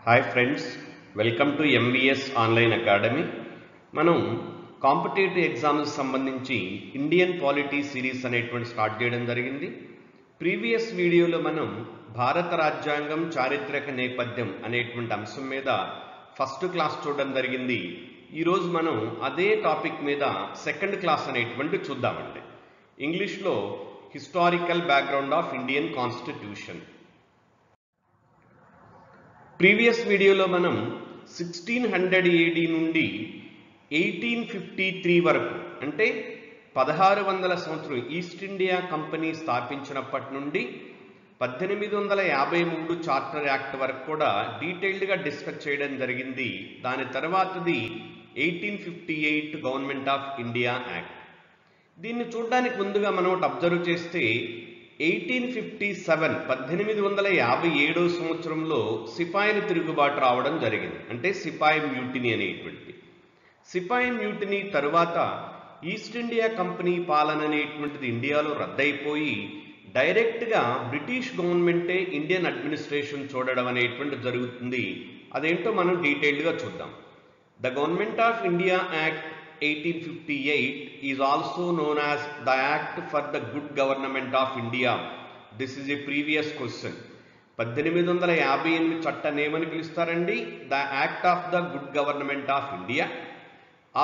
Hi friends, welcome to MVS online academy. మనం competitive exams సంబంధించి Indian polity series అనేటువంటి start చేయడం జరిగింది. ప్రీవియస్ వీడియోలో మనం భారత రాజ్యాంగం చారిత్రక నేపథ్యం అనేటువంటి అంశం మీద ఫస్ట్ క్లాస్ చూడడం జరిగింది. ఈరోజు మనం అదే టాపిక్ మీద సెకండ్ క్లాస్ అనేటువంటి చూద్దామండి. ఇంగ్లీష్లో historical background of Indian constitution. Previous వీడియోలో మనం 1600 AD నుండి 1853 వరకు, అంటే 1600 సంవత్సరం ఈస్ట్ ఇండియా కంపెనీ స్థాపించినప్పటి నుండి 1853 చార్టర్ యాక్ట్ వరకు కూడా డీటెయిల్డ్గా డిస్కస్ చేయడం జరిగింది. దాని తర్వాతది 1858 గవర్నమెంట్ ఆఫ్ ఇండియా యాక్ట్. దీన్ని చూడడానికి ముందుగా మనం ఒకటి అబ్జర్వ్ చేస్తే 1857 1857 సంవత్సరంలో సిపాయిల తిరుగుబాటు రావడం జరిగింది. అంటే సిపాయి మ్యూటినీ అనేటువంటి. సిపాయి మ్యూటినీ తరువాత ఈస్ట్ ఇండియా కంపెనీ పాలన అనేటువంటిది ఇండియాలో రద్దయిపోయి డైరెక్ట్గా బ్రిటిష్ గవర్నమెంటే ఇండియన్ అడ్మినిస్ట్రేషన్ చూడడం అనేటువంటి జరుగుతుంది. అదేంటో మనం డీటెయిల్డ్గా చూద్దాం. The government of India act 1858 is also known as the Act for the Good Government of India. This is a previous question. 1858 చట్టాన్ని ఏమని పిలుస్తారండి? The Act of the Good Government of India.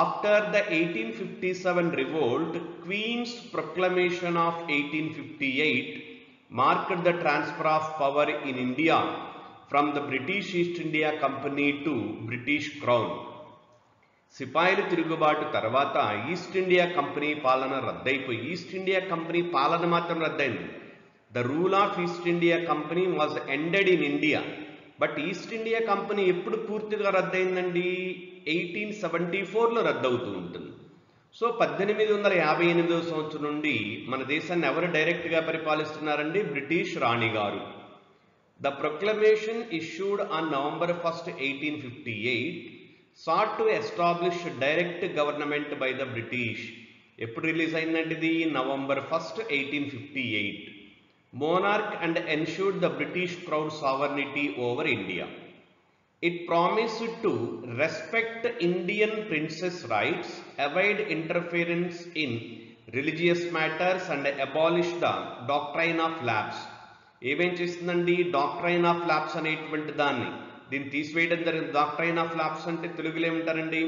After the 1857 revolt, Queen's Proclamation of 1858 marked the transfer of power in India from the British East India Company to British Crown. సిపాయిల తిరుగుబాటు తర్వాత east India company పాలన రద్దయిపోయి, east India company పాలన మాత్రం రద్దయింది. The rule of East India company was ended in India. But East India company ఎప్పుడు పూర్తిగా రద్దయిందండి? 1874లో రద్దవుతూ ఉంటుంది. సో 1858 సంవత్సరం నుండి మన దేశాన్ని ఎవరు డైరెక్ట్గా పరిపాలిస్తున్నారండి? బ్రిటిష్ రాణి గారు. The proclamation issued on November 1, 1858 sought to establish direct government by the British. ఎప్పుడు రిలీజ్ అయిందండి ఇది? November 1, 1858. Monarch and ensured the British crown sovereignty over India. It promised to respect Indian princess rights, avoid interference in religious matters and abolish the doctrine of lapse. ఏమేం చేస్తుందండి? Doctrine of lapse అనేటువంటి దీన్ని తీసివేయడం జరిగింది. Doctrine of lapse అంటే తెలుగులో ఏమంటారండి?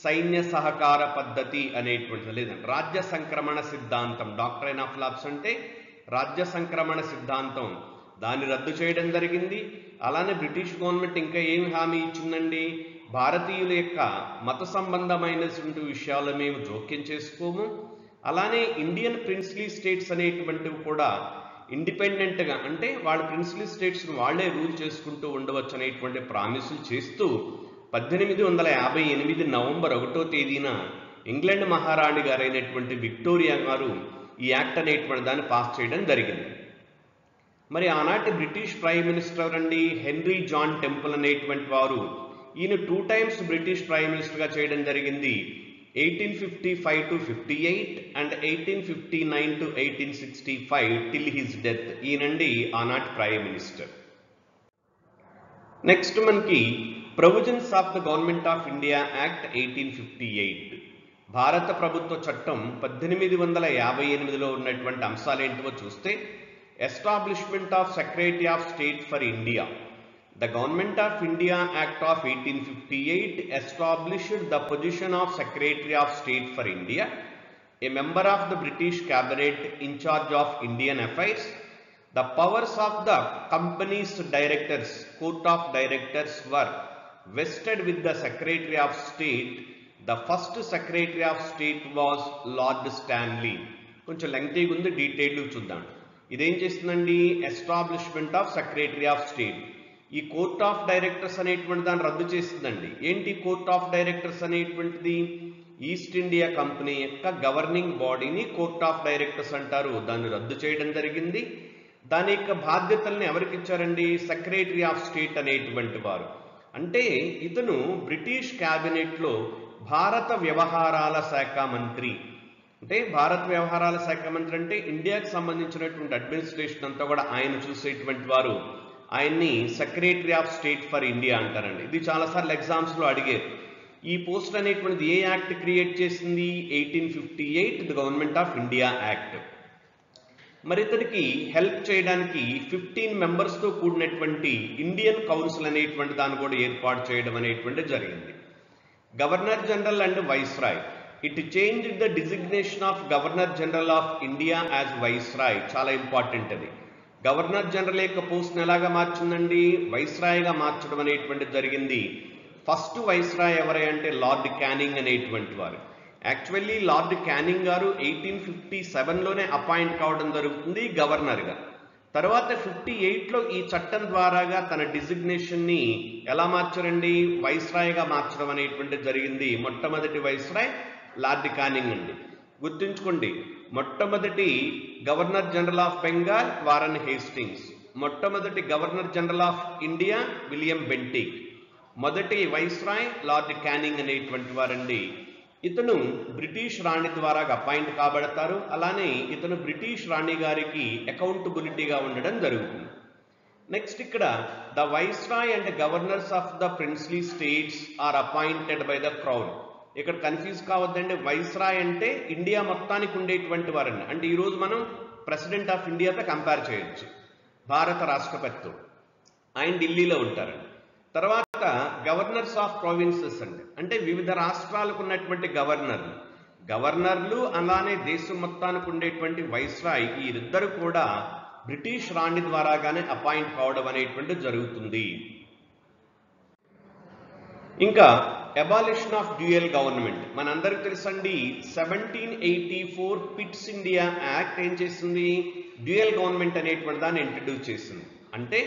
సైన్య సహకార పద్ధతి అనేటువంటిది, లేదండి రాజ్య సంక్రమణ సిద్ధాంతం. డాక్ట్రైన్ ఆఫ్ ల్యాప్స్ అంటే రాజ్య సంక్రమణ సిద్ధాంతం, దాన్ని రద్దు చేయడం జరిగింది. అలానే బ్రిటిష్ గవర్నమెంట్ ఇంకా ఏం హామీ ఇచ్చిందండి? భారతీయుల యొక్క మత సంబంధమైనటువంటి విషయాలు మేము జోక్యం చేసుకోము, అలానే ఇండియన్ ప్రిన్స్లీ స్టేట్స్ అనేటువంటివి కూడా ఇండిపెండెంట్గా, అంటే వాళ్ళ ప్రిన్సిపల్ స్టేట్స్ను వాళ్లే రూల్ చేసుకుంటూ ఉండవచ్చు అనేటువంటి ప్రామిసులు చేస్తూ 1858 నవంబర్ 1వ తేదీన ఇంగ్లాండ్ మహారాణి గారైనటువంటి విక్టోరియా గారు ఈ యాక్ట్ అనేటువంటి దాన్ని పాస్ చేయడం జరిగింది. మరి ఆనాటి బ్రిటిష్ ప్రైమ్ మినిస్టర్ అండి హెన్రీ జాన్ టెంపుల్ అనేటువంటి వారు. ఈయన 2 times బ్రిటిష్ ప్రైమ్ మినిస్టర్గా చేయడం జరిగింది. 1855 to 58 and 1859 to 1865 till his death. ఈయనండి ఆనాటి ప్రైమ్ మినిస్టర్. నెక్స్ట్ మనకి provisions of the government of India act 1858. భారత ప్రభుత్వ చట్టం 1858లో ఉన్నటువంటి అంశాలు ఏంటో చూస్తే, establishment of secretary of state for India. The Government of India Act of 1858 established the position of Secretary of State for India, a member of the British Cabinet in charge of Indian affairs. The powers of the company's directors, Court of Directors, were vested with the Secretary of State. The first Secretary of State was Lord Stanley. కొంచెం లెంగ్తీగా ఉంది, డీటెయిల్గా చూద్దాం. ఇదేం చేస్తుందండి? Establishment of secretary of state. ఈ court of directors అనేటువంటి దాన్ని రద్దు చేసిందండి. ఏంటి కోర్ట్ ఆఫ్ డైరెక్టర్స్ అనేటువంటిది? ఈస్ట్ ఇండియా కంపెనీ యొక్క గవర్నింగ్ బాడీని కోర్ట్ ఆఫ్ డైరెక్టర్స్ అంటారు. దాన్ని రద్దు చేయడం జరిగింది. దాని యొక్క బాధ్యతల్ని ఎవరికి ఇచ్చారండి? సెక్రటరీ ఆఫ్ స్టేట్ అనేటువంటి వారు. అంటే ఇతను బ్రిటిష్ క్యాబినెట్లో భారత వ్యవహారాల శాఖ మంత్రి. అంటే భారత వ్యవహారాల శాఖ మంత్రి అంటే ఇండియాకి సంబంధించినటువంటి అడ్మినిస్ట్రేషన్ అంతా కూడా ఆయన చూసేటువంటి వారు. ఆయన్ని secretary of state for India అంటారండి. ఇది చాలాసార్లు ఎగ్జామ్స్లో అడిగారు. ఈ పోస్ట్ అనేటువంటిది ఏ యాక్ట్ క్రియేట్ చేసింది? 1858 the government of India act. మరి ఇతనికి హెల్ప్ చేయడానికి 15 మెంబర్స్తో కూడినటువంటి ఇండియన్ కౌన్సిల్ అనేటువంటి దాన్ని కూడా ఏర్పాటు చేయడం అనేటువంటి జరిగింది. Governor general and viceroy. It changed the designation of governor general of India as viceroy. చాలా ఇంపార్టెంట్ అది. గవర్నర్ జనరల్ యొక్క పోస్ట్ని ఎలాగా మార్చిందండి? వైస్రాయ్గా మార్చడం అనేటువంటిది జరిగింది. ఫస్ట్ వైస్రాయ్ ఎవరై అంటే లార్డ్ క్యానింగ్ అనేటువంటి వారు. యాక్చువల్లీ లార్డ్ క్యానింగ్ గారు 1857లోనే అపాయింట్ కావడం జరుగుతుంది గవర్నర్గా. తర్వాత 58లో ఈ చట్టం ద్వారాగా తన డిజిగ్నేషన్ని ఎలా మార్చారండి? వైస్రాయ్గా మార్చడం అనేటువంటిది జరిగింది. మొట్టమొదటి వైస్రాయ్ లార్డ్ క్యానింగ్ అండి. గుర్తుంచుకోండి, మొట్టమొదటి governor general of Bengal Warren Hastings, మొట్టమొదటి governor general of India William Bentinck, మొదటి వైస్రాయ్ లార్డ్ క్యానింగ్ అనేటువంటి వారండి. ఇతను బ్రిటిష్ రాణి ద్వారా అపాయింట్ కాబడతారు. అలానే ఇతను బ్రిటిష్ రాణి గారికి అకౌంటబిలిటీగా ఉండడం జరుగుతుంది. నెక్స్ట్ ఇక్కడ the viceroy and governors of the princely states are appointed by the crown. ఇక్కడ కన్ఫ్యూజ్ కావద్దండి. వైస్రాయ్ అంటే ఇండియా మొత్తానికి ఉండేటువంటి వారండి. అంటే ఈరోజు మనం ప్రెసిడెంట్ ఆఫ్ ఇండియాతో కంపేర్ చేయొచ్చు, భారత రాష్ట్రపతితో. ఆయన ఢిల్లీలో ఉంటారండి. తర్వాత గవర్నర్స్ ఆఫ్ ప్రావిన్సెస్ అండి, అంటే వివిధ రాష్ట్రాలకు ఉన్నటువంటి గవర్నర్లు అలానే దేశం మొత్తానికి ఉండేటువంటి వైస్రాయ్, ఈ ఇద్దరు కూడా బ్రిటిష్ రాణి ద్వారాగానే అపాయింట్ కావడం అనేటువంటి జరుగుతుంది. ఇంకా అబాలిషన్ ఆఫ్ డ్యూయల్ గవర్నమెంట్ మనందరికి తెలుసండి. 1784 పిట్స్ ఇండియా యాక్ట్ ఏం చేసింది? డ్యూయల్ గవర్నమెంట్ అనేటువంటి దాన్ని ఇంట్రడ్యూస్ చేసింది. అంటే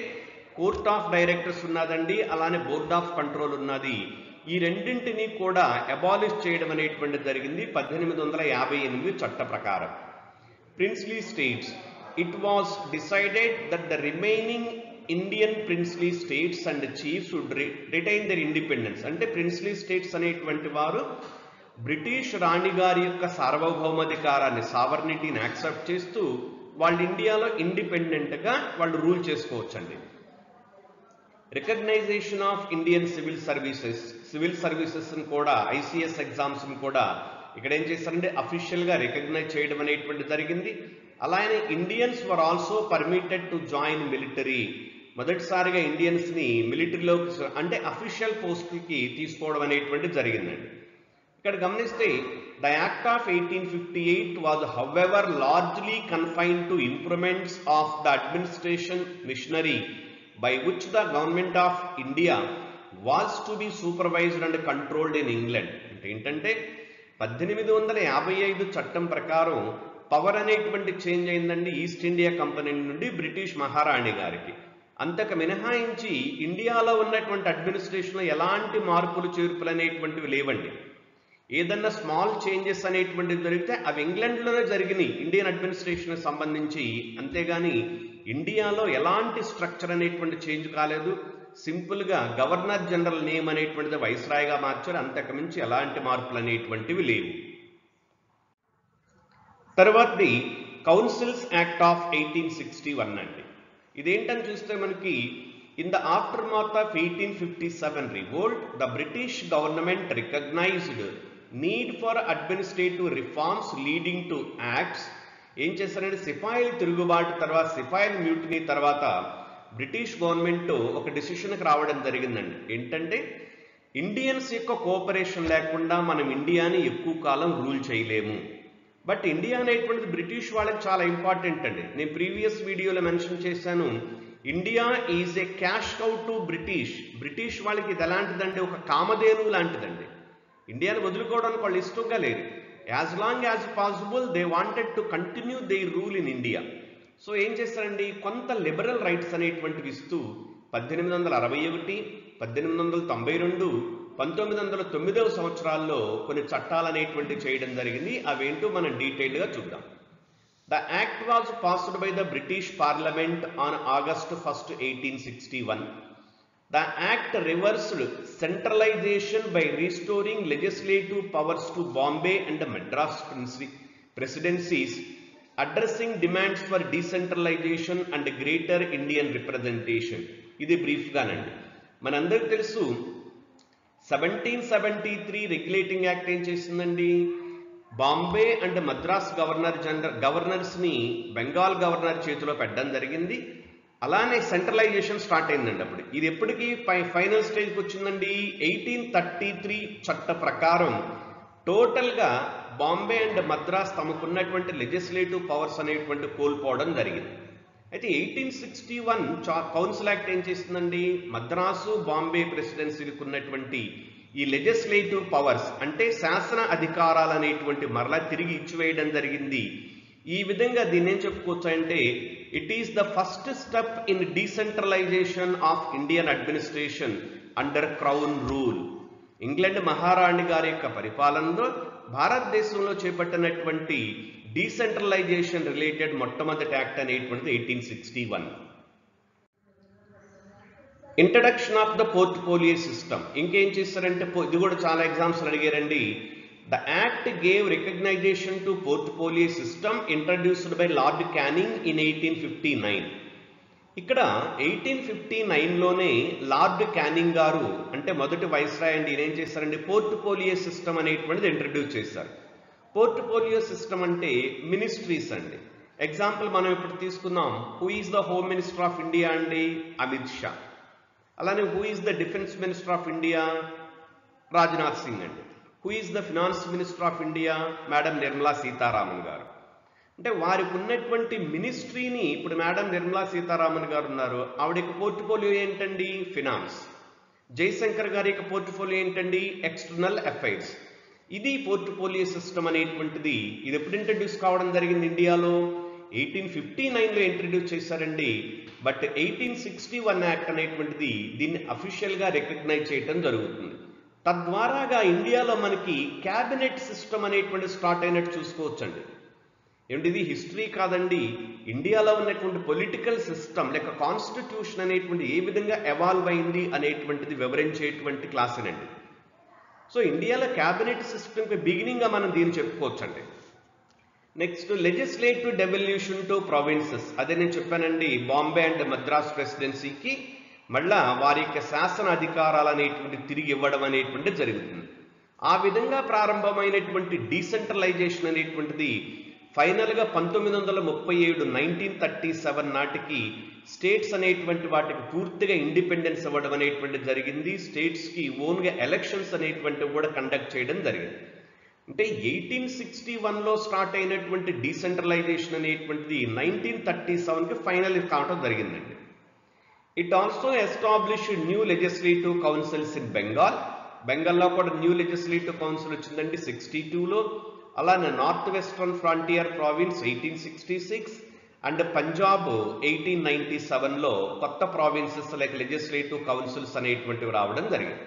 కోర్ట్ ఆఫ్ డైరెక్టర్స్ ఉన్నదండి, అలానే బోర్డ్ ఆఫ్ కంట్రోల్ ఉన్నది. ఈ రెండింటినీ కూడా అబాలిష్ చేయడం అనేటువంటి జరిగింది 1858 చట్ట ప్రకారం. Princely states. It was decided that the remaining Indian princely states and chiefs would retain their independence. అంటే ప్రిన్స్లీ స్టేట్స్ అనేటువంటి వారు బ్రిటిష్ రాణి గారి యొక్క సార్వభౌమాధికారాన్ని, సావర్నిటీని యాక్సెప్ట్ చేస్తూ వాళ్ళు ఇండియాలో ఇండిపెండెంట్గా వాళ్ళు రూల్ చేసుకోవచ్చండి. Recognition of Indian civil services కూడా, ఐసిఎస్ ఎగ్జామ్స్ కూడా ఇక్కడ ఏం చేశారంటే అఫీషియల్గా రికగ్నైజ్ చేయడం అనేటువంటి జరిగింది. అలానే Indians were also permitted to join military. మొదటిసారిగా ఇండియన్స్ని మిలిటరీలో అంటే అఫీషియల్ పోస్ట్కి తీసుకోవడం అనేటువంటి జరిగిందండి. ఇక్కడ గమనిస్తే the act of 1858 was however largely confined to improvements of the administration machinery by which the government of India was to be supervised and controlled in England. అంటే ఏంటంటే 1855 చట్టం ప్రకారం పవర్ అనేటువంటి చేంజ్ అయిందండి ఈస్ట్ ఇండియా కంపెనీ నుండి British మహారాణి గారికి. అంతకు మినహాయించి ఇండియాలో ఉన్నటువంటి అడ్మినిస్ట్రేషన్లో ఎలాంటి మార్పులు చేర్పులు అనేటువంటివి లేవండి. ఏదన్నా స్మాల్ చేంజెస్ అనేటువంటివి జరిగితే అవి ఇంగ్లాండ్లోనే జరిగినాయి ఇండియన్ అడ్మినిస్ట్రేషన్ సంబంధించి. అంతేగాని ఇండియాలో ఎలాంటి స్ట్రక్చర్ అనేటువంటి చేంజ్ కాలేదు. సింపుల్గా గవర్నర్ జనరల్ నేమ్ అనేటువంటిది వైస్రాయ్గా మార్చారు. అంతకు మించి ఎలాంటి మార్పులు అనేటువంటివి లేవు. తర్వాతది కౌన్సిల్స్ యాక్ట్ ఆఫ్ 1861 అండి. ఇదేంటని చూస్తే మనకి in the after math of 1857 revolt, the British government recognized need for administrative reforms leading to acts. ఏం చేశారంటే సిపాయిల తిరుగుబాటు తర్వాత, సిపాయిల మ్యూటినీ తర్వాత బ్రిటిష్ గవర్నమెంట్ ఒక డిసిషన్కి రావడం జరిగిందండి. ఏంటంటే ఇండియన్స్ యొక్క కోఆపరేషన్ లేకుండా మనం ఇండియాని ఎక్కువ కాలం రూల్ చేయలేము. బట్ ఇండియా అనేటువంటిది బ్రిటిష్ వాళ్ళకి చాలా ఇంపార్టెంట్ అండి. నేను ప్రీవియస్ వీడియోలో మెన్షన్ చేశాను, India is a cash cow to British వాళ్ళకి ఇది ఎలాంటిదండి? ఒక కామధేను లాంటిదండి. ఇండియాని వదులుకోవడానికి వాళ్ళు ఇష్టంగా లేరు. As long as possible they wanted to continue their rule in India. So ఏం చేస్తారండి, కొంత లిబరల్ రైట్స్ అనేటువంటివి ఇస్తూ 1861, 1892, 1909 సంవత్సరాల్లో కొన్ని చట్టాలు అనేటువంటి చేయడం జరిగింది. అవేంటో మనం డీటెయిల్గా చూద్దాం. The act was passed by the British Parliament on August 1st, 1861. The act reversed centralization by restoring legislative powers to Bombay and Madras presidencies addressing demands for decentralisation and greater Indian representation. ఇది బ్రీఫ్గానండి. మనందరికీ తెలుసు 1773 regulating act ఏం చేసిందండి, Bombay and Madras గవర్నర్స్ని Bengal governor చేతిలో పెట్టడం జరిగింది. అలానే centralisation start అయిందండి. అప్పుడు ఇది ఎప్పటికీ ఫైనల్ స్టేజ్కి వచ్చిందండి, 1833 చట్ట ప్రకారం టోటల్గా బాంబే అండ్ మద్రాస్ తమకున్నటువంటి లెజిస్లేటివ్ పవర్స్ అనేటువంటి కోల్పోవడం జరిగింది. అయితే 1861 కౌన్సిల్ యాక్ట్ ఏం చేసిందండి, మద్రాసు బాంబే ప్రెసిడెన్సీలకు ఉన్నటువంటి ఈ లెజిస్లేటివ్ పవర్స్ అంటే శాసన అధికారాలు అనేటువంటి మరలా తిరిగి ఇచ్చివేయడం జరిగింది. ఈ విధంగా దీన్ని ఏం చెప్పుకోవచ్చు అంటే it is the first step in decentralisation of Indian administration under crown rule. England మహారాణి గారి యొక్క పరిపాలనలో భారతదేశంలో చేపట్టినటువంటి డీసెంట్రలైజేషన్ రిలేటెడ్ మొట్టమొదటి యాక్ట్ అనేటువంటిది 1861. Introduction of the portfolio system. ఇంకేం చేస్తారంటే ఇది కూడా చాలా ఎగ్జామ్స్లో అడిగారండి. The act gave recognition to portfolio system introduced by Lord Canning in 1859. ఇక్కడ 1859లోనే లార్డ్ క్యానింగ్ గారు అంటే మొదటి వైస్రాయ్ అండి ఏం చేశారండి, పోర్ట్ఫోలియో సిస్టమ్ అనేటువంటిది ఇంట్రడ్యూస్ చేశారు. పోర్ట్ఫోలియో సిస్టమ్ అంటే మినిస్ట్రీస్ అండి. ఎగ్జాంపుల్ మనం ఇప్పుడు తీసుకుందాం, who is the home minister of India అండి, అమిత్ షా. అలానే who is the defence minister of India, Rajnath Singh అండి. Who is the finance minister of India, madam Nirmala Sitharaman garu. అంటే వారికి ఉన్నటువంటి మినిస్ట్రీని ఇప్పుడు మేడం నిర్మలా సీతారామన్ గారు ఉన్నారు, ఆవిడ యొక్క పోర్ట్ఫోలియో ఏంటండి, ఫినాన్స్. జయశంకర్ గారి యొక్క పోర్ట్ఫోలియో ఏంటండి, ఎక్స్టర్నల్ అఫైర్స్. ఇది పోర్ట్ఫోలియో సిస్టమ్ అనేటువంటిది. ఇది ఎప్పుడు ఇంట్రడ్యూస్ కావడం జరిగింది ఇండియాలో, 1859లో ఇంట్రడ్యూస్ చేశారండి. బట్ 1861 యాక్ట్ అనేటువంటిది దీన్ని అఫీషియల్గా రికగ్నైజ్ చేయడం జరుగుతుంది. తద్వారాగా ఇండియాలో మనకి క్యాబినెట్ సిస్టమ్ అనేటువంటి స్టార్ట్ అయినట్టు చూసుకోవచ్చండి. ఏమిటి, ఇది హిస్టరీ కాదండి, ఇండియాలో ఉన్నటువంటి పొలిటికల్ సిస్టమ్ లేక కాన్స్టిట్యూషన్ అనేటువంటి ఏ విధంగా ఎవాల్వ్ అయింది అనేటువంటిది వివరించేటువంటి క్లాసేనండి. సో ఇండియాలో క్యాబినెట్ సిస్టమ్కి బిగినింగ్గా మనం దీన్ని చెప్పుకోవచ్చండి. Next legislative devolution to provinces. అదే నేను చెప్పానండి, బాంబే అండ్ మద్రాస్ ప్రెసిడెన్సీకి మళ్ళా వారి యొక్క శాసన అధికారాలు అనేటువంటి తిరిగి ఇవ్వడం అనేటువంటి జరుగుతుంది. ఆ విధంగా ప్రారంభమైనటువంటి డీసెంట్రలైజేషన్ అనేటువంటిది ఫైనల్గా 1937 1937 నాటికి స్టేట్స్ అనేటువంటి వాటికి పూర్తిగా ఇండిపెండెన్స్ ఇవ్వడం అనేటువంటి జరిగింది. స్టేట్స్కి ఓన్గా ఎలక్షన్స్ అనేటువంటివి కూడా కండక్ట్ చేయడం జరిగింది. అంటే 1861లో స్టార్ట్ అయినటువంటి డీసెంట్రలైజేషన్ అనేటువంటిది 1937కి ఫైనల్ కావడం జరిగిందండి. It also established new legislative councils in Bengal. బెంగాల్లో కూడా న్యూ లెజిస్లేటివ్ కౌన్సిల్ వచ్చిందండి 62లో. అలానే north western frontier province 1866 and Punjab 1897లో కొత్త ప్రావిన్సెస్ లైక్ లెజిస్లేటివ్ కౌన్సిల్స్ అనేటువంటివి రావడం జరిగింది.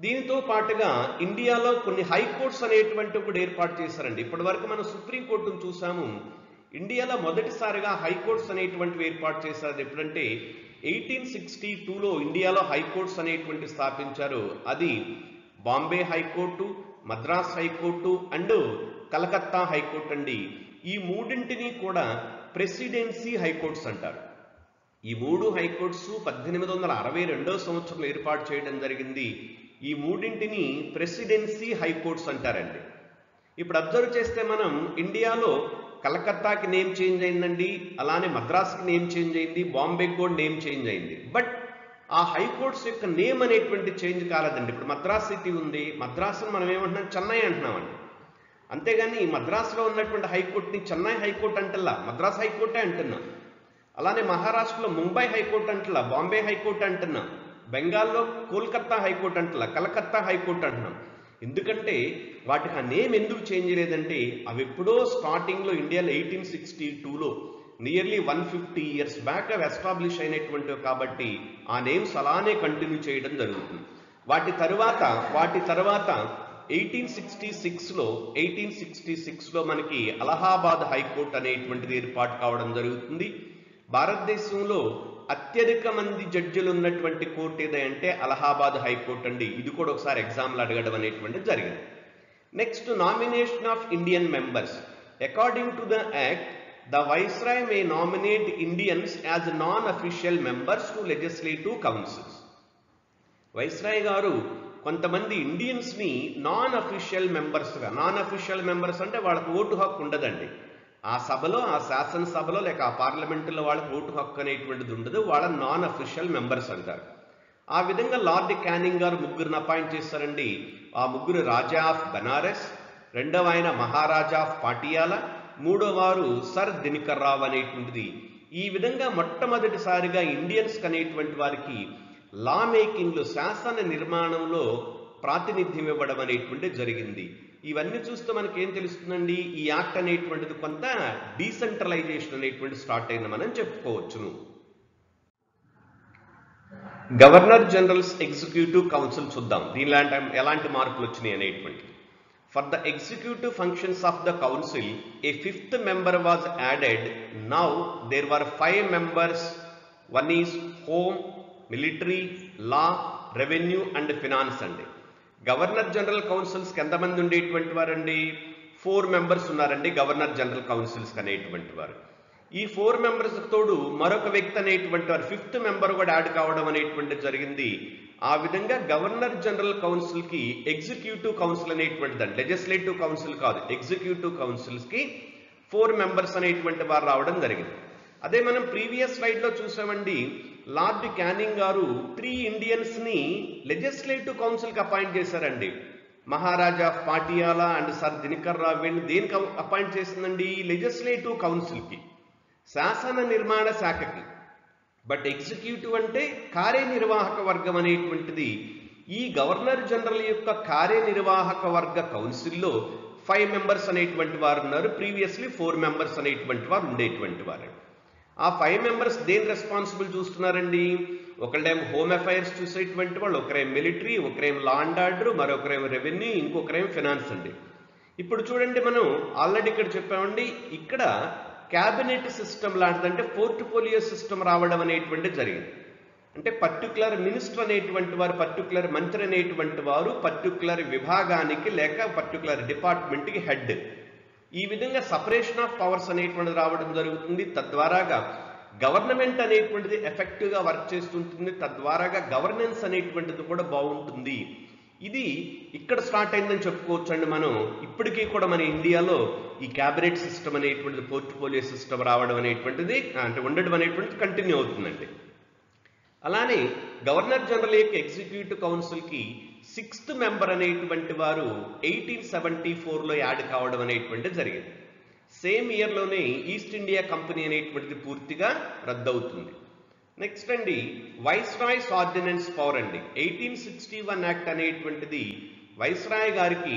దీనితో పాటుగా ఇండియాలో కొన్ని హైకోర్ట్స్ అనేటువంటివి కూడా ఏర్పాటు చేశారండి. ఇప్పటి వరకు మనం సుప్రీంకోర్టును చూసాము, ఇండియాలో మొదటిసారిగా హైకోర్ట్స్ అనేటువంటివి ఏర్పాటు చేశారు. ఎప్పుడంటే 1862లో ఇండియాలో హైకోర్ట్స్ అనేటువంటి స్థాపించారు. అది Bombay high court, Madras high court and Calcutta high court అండి. ఈ మూడింటిని కూడా ప్రెసిడెన్సీ హైకోర్ట్స్ అంటారు. ఈ మూడు హైకోర్ట్స్ 1862వ సంవత్సరంలో ఏర్పాటు చేయడం జరిగింది. ఈ మూడింటిని ప్రెసిడెన్సీ హైకోర్ట్స్ అంటారండి. ఇప్పుడు అబ్జర్వ్ చేస్తే మనం ఇండియాలో కలకత్తాకి నేమ్ చేంజ్ అయిందండి, అలానే మద్రాస్కి నేమ్ చేంజ్ అయింది, బాంబేకి కూడా నేమ్ చేంజ్ అయింది. బట్ ఆ హైకోర్ట్స్ యొక్క నేమ్ అనేటువంటి చేంజ్ కాలేదండి. ఇప్పుడు మద్రాస్ సిటీ ఉంది, మద్రాసును మనం ఏమంటున్నాం, చెన్నై అంటున్నామండి. అంతేగాని మద్రాసులో ఉన్నటువంటి హైకోర్టుని చెన్నై హైకోర్టు అంటల్లా, మద్రాస్ హైకోర్టే అంటున్నాం. అలానే మహారాష్ట్రలో ముంబై హైకోర్టు అంటల్లా, బాంబే హైకోర్టు అంటున్నాం. బెంగాల్లో కోల్కత్తా హైకోర్టు అంటల్లా, కలకత్తా హైకోర్టు అంటున్నాం. ఎందుకంటే వాటికి ఆ నేమ్ ఎందుకు చేంజ్ లేదంటే అవి ఎప్పుడో స్టార్టింగ్లో ఇండియాలో 1862లో నియర్లీ 150 years బ్యాక్ అవి ఎస్టాబ్లిష్ అయినటువంటివి కాబట్టి ఆ నేమ్స్ అలానే కంటిన్యూ చేయడం జరుగుతుంది. వాటి తర్వాత 1866లో మనకి అలహాబాద్ హైకోర్టు అనేటువంటిది ఏర్పాటు కావడం జరుగుతుంది. భారతదేశంలో అత్యధిక మంది జడ్జిలు ఉన్నటువంటి కోర్టు ఏదంటే అలహాబాద్ హైకోర్టు అండి. ఇది కూడా ఒకసారి ఎగ్జామ్లో అడగడం అనేటువంటిది జరిగింది. Next nomination of Indian members. According to the act the Viceroy may nominate Indians as non-official members to legislative councils. Viceroy గారు కొంతమంది ఇండియన్స్ ని నాన్ అఫీషియల్ మెంబర్స్ అంటే వాళ్ళకు ఓటు హక్కు ఉండదండి. ఆ సభలో, ఆ శాసనసభలో లేక ఆ పార్లమెంటులో వాళ్ళకి ఓటు హక్కు అనేటువంటిది ఉండదు. వాళ్ళ నాన్ అఫీషియల్ మెంబర్స్ అంటారు. ఆ విధంగా లార్డ్ క్యానింగ్ గారు ముగ్గురిని అపాయింట్ చేశారండి. ఆ ముగ్గురు రాజా ఆఫ్ బనారస్, రెండవ ఆయన మహారాజా ఆఫ్ పాటియాలా, మూడో వారు సర్ దినకర్ రావు అనేటువంటిది. ఈ విధంగా మొట్టమొదటిసారిగా ఇండియన్స్ అనేటువంటి వారికి లా మేకింగ్లో, శాసన నిర్మాణంలో ప్రాతినిధ్యం ఇవ్వడం అనేటువంటి జరిగింది. ఇవన్నీ చూస్తే మనకి ఏం తెలుస్తుందండి, ఈ యాక్ట్ అనేటువంటిది కొంత డీసెంట్రలైజేషన్ అనేటువంటి స్టార్ట్ అయింది మనం చెప్పుకోవచ్చును. గవర్నర్ జనరల్స్ ఎగ్జిక్యూటివ్ కౌన్సిల్ చూద్దాం, దీనిలో ఎలాంటి మార్పులు వచ్చినాయి అనేటువంటి. For the executive functions of the council a 5th member was added. Now there were 5 members. One is home, military, law, revenue and finance అండి. గవర్నర్ జనరల్ కౌన్సిల్స్కి ఎంతమంది ఉండేటువంటి వారండి? 4 members ఉన్నారండి గవర్నర్ జనరల్ కౌన్సిల్స్కి అనేటువంటి వారు. ఈ 4 members తోడు మరొక వ్యక్తి అనేటువంటి వారు 5th member కూడా యాడ్ కావడం అనేటువంటి జరిగింది. ఆ విధంగా గవర్నర్ జనరల్ కౌన్సిల్కి ఎగ్జిక్యూటివ్ కౌన్సిల్ అనేటువంటిదండి, లెజిస్లేటివ్ కౌన్సిల్ కాదు, ఎగ్జిక్యూటివ్ కౌన్సిల్స్కి 4 members అనేటువంటి వారు రావడం జరిగింది. అదే మనం ప్రీవియస్ స్లైడ్లో చూసామండి, లార్డ్ క్యానింగ్ గారు 3 ఇండియన్స్ని లెజిస్లేటివ్ కౌన్సిల్కి అపాయింట్ చేశారండి. Maharaja of Patiala and Sir Dinkar Rao దేనికి అపాయింట్ చేసిందండి? లెజిస్లేటివ్ కౌన్సిల్కి, శాసన నిర్మాణ శాఖకి. బట్ ఎగ్జిక్యూటివ్ అంటే కార్యనిర్వాహక వర్గం అనేటువంటిది. ఈ గవర్నర్ జనరల్ యొక్క కార్యనిర్వాహక వర్గ కౌన్సిల్లో 5 members అనేటువంటి వారు ఉన్నారు. ప్రీవియస్లీ 4 members అనేటువంటి వారు ఉండేటువంటి వారు. ఆ 5 members దేని రెస్పాన్సిబుల్ చూస్తున్నారండి? ఒకళ్ళేమో హోమ్ అఫైర్స్ చూసేటువంటి వాళ్ళు, ఒకరేమో మిలిటరీ, ఒకరేమో లా అండ్ ఆర్డర్, మరొకరేమో రెవెన్యూ, ఇంకొకరేమో ఫినాన్స్ అండి. ఇప్పుడు చూడండి, మనం ఆల్రెడీ ఇక్కడ చెప్పామండి, ఇక్కడ క్యాబినెట్ సిస్టమ్ లాంటిదంటే పోర్ట్ఫోలియో సిస్టమ్ రావడం అనేటువంటి జరిగింది. అంటే పర్టికులర్ మినిస్టర్ అనేటువంటి వారు, పర్టికులర్ మంత్రి అనేటువంటి వారు పర్టికులర్ విభాగానికి లేక పర్టికులర్ డిపార్ట్మెంట్కి హెడ్. ఈ విధంగా సపరేషన్ ఆఫ్ పవర్స్ అనేటువంటిది రావడం జరుగుతుంది. తద్వారాగా గవర్నమెంట్ అనేటువంటిది ఎఫెక్టివ్గా వర్క్ చేస్తుంటుంది. తద్వారాగా గవర్నెన్స్ అనేటువంటిది కూడా బాగుంటుంది. ఇది ఇక్కడ స్టార్ట్ అయిందని చెప్పుకోవచ్చు అండి. మనం ఇప్పటికీ కూడా మన ఇండియాలో ఈ క్యాబినెట్ సిస్టమ్ అనేటువంటిది, పోర్ట్ఫోలియో సిస్టమ్ రావడం అనేటువంటిది అంటే ఉండడం అనేటువంటిది కంటిన్యూ అవుతుందండి. అలానే గవర్నర్ జనరల్ యొక్క ఎగ్జిక్యూటివ్ కౌన్సిల్కి 6th member అనేటువంటి వారు 1874లో యాడ్ కావడం అనేటువంటి జరిగింది. సేమ్ ఇయర్లోనే ఈస్ట్ ఇండియా కంపెనీ అనేటువంటిది పూర్తిగా రద్దవుతుంది. నెక్స్ట్ అండి, వైస్రాయ్స్ ఆర్డినెన్స్ పవర్ అండి. 1861 యాక్ట్ అనేటువంటిది వైస్రాయ్ గారికి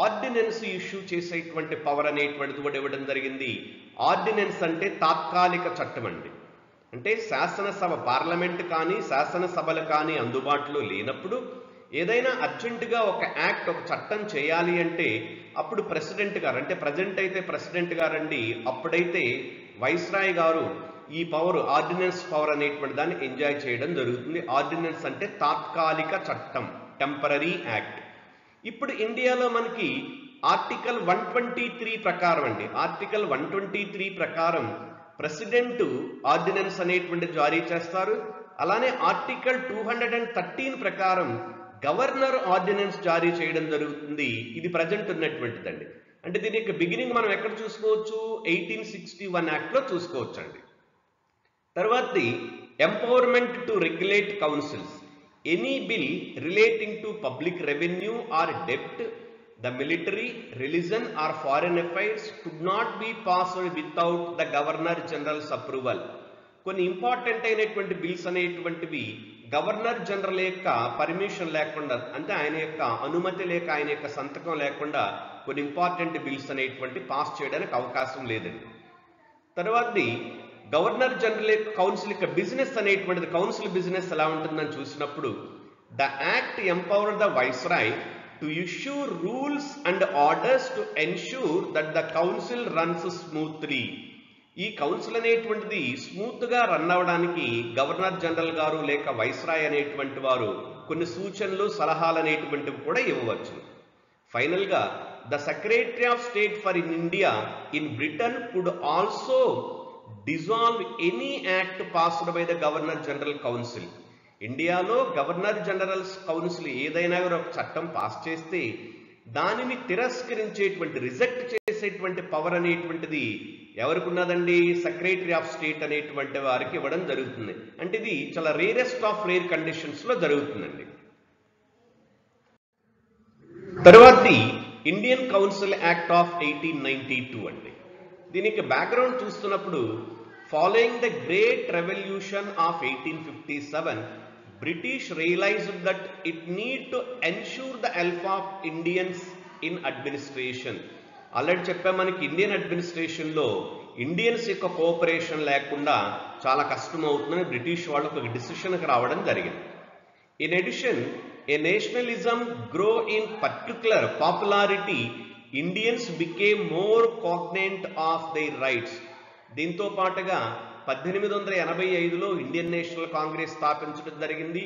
ఆర్డినెన్స్ ఇష్యూ చేసేటువంటి పవర్ అనేటువంటిది కూడా ఇవ్వడం జరిగింది. ఆర్డినెన్స్ అంటే తాత్కాలిక చట్టం అండి. అంటే శాసనసభ, పార్లమెంట్ కానీ శాసనసభలు కానీ అందుబాటులో లేనప్పుడు ఏదైనా అర్జెంటుగా ఒక యాక్ట్, ఒక చట్టం చేయాలి అంటే అప్పుడు ప్రెసిడెంట్ గారు, అంటే ప్రజెంట్ అయితే ప్రెసిడెంట్ గారండి, అప్పుడైతే వైస్రాయ్ గారు ఈ పవర్, ఆర్డినెన్స్ పవర్ అనేటువంటి దాన్ని ఎంజాయ్ చేయడం జరుగుతుంది. ఆర్డినెన్స్ అంటే తాత్కాలిక చట్టం, టెంపరరీ యాక్ట్. ఇప్పుడు ఇండియాలో మనకి ఆర్టికల్ 123 ప్రకారం అండి, ఆర్టికల్ 123 ప్రకారం ప్రెసిడెంట్ ఆర్డినెన్స్ అనేటువంటి జారీ చేస్తారు. అలానే ఆర్టికల్ 213 ప్రకారం గవర్నర్ ఆర్డినెన్స్ జారీ చేయడం జరుగుతుంది. ఇది ప్రజెంట్ ఉన్నటువంటిదండి. అంటే దీని యొక్క బిగినింగ్ మనం ఎక్కడ చూసుకోవచ్చు? 1861 యాక్ట్లో చూసుకోవచ్చు అండి. తర్వాతది empowerment to regulate councils. Any bill relating to public revenue or డెప్ట్, the military, religion or foreign affairs could not be passed without the governor general's approval. కొన్ని ఇంపార్టెంట్ అయినటువంటి బిల్స్ అనేటువంటివి గవర్నర్ జనరల్ యొక్క పర్మిషన్ లేకుండా, అంటే ఆయన యొక్క అనుమతి లేక, ఆయన యొక్క సంతకం లేకుండా కొన్ని ఇంపార్టెంట్ బిల్స్ అనేటువంటి పాస్ చేయడానికి అవకాశం లేదండి. తర్వాతది గవర్నర్ జనరల్ కౌన్సిల్ యొక్క బిజినెస్ అనేటువంటిది, కౌన్సిల్ బిజినెస్ ఎలా ఉంటుందని చూసినప్పుడు, the act empower the viceroy to issue rules and orders to ensure that the council runs smoothly. ఈ కౌన్సిల్ అనేటువంటిది స్మూత్ గా రన్ అవడానికి గవర్నర్ జనరల్ గారు లేక వైస్రాయ్ అనేటువంటి వారు కొన్ని సూచనలు, సలహాలు అనేటువంటివి కూడా ఇవ్వవచ్చు. ఫైనల్గా the secretary of state for in India in Britain could also dissolve any act passed by the governor general council. ఇండియాలో గవర్నర్ జనరల్స్ కౌన్సిల్ ఏదైనా ఒక చట్టం పాస్ చేస్తే దానిని తిరస్కరించేటువంటి రిజెక్ట్ చేసేటువంటి పవర్ అనేటువంటిది ఎవరికి ఉన్నదండి? సెక్రటరీ ఆఫ్ స్టేట్ అనేటువంటి వారికి ఇవ్వడం జరుగుతుంది. అంటే ఇది చాలా రేరెస్ట్ ఆఫ్ రేర్ కండిషన్స్ లో జరుగుతుందండి. తర్వాతది ఇండియన్ కౌన్సిల్ యాక్ట్ ఆఫ్ 1892 అండి. దీనికి బ్యాక్గ్రౌండ్ చూస్తున్నప్పుడు following the great revolution of 1857 British realized that it need to ensure the help of Indians in administration. Already చెప్పా మనకి ఇండియన్ అడ్మినిస్ట్రేషన్ లో ఇండియన్స్ యొక్క కోఆపరేషన్ లేకుండా చాలా కష్టం అవుతుందని బ్రిటిష్ వాళ్ళు ఒక డిసిషన్కి రావడం జరిగింది. In addition a nationalism grow in particular popularity, Indians became more cognizant of their rights. దీంతో పాటుగా 1885లో ఇండియన్ నేషనల్ కాంగ్రెస్ స్థాపించడం జరిగింది.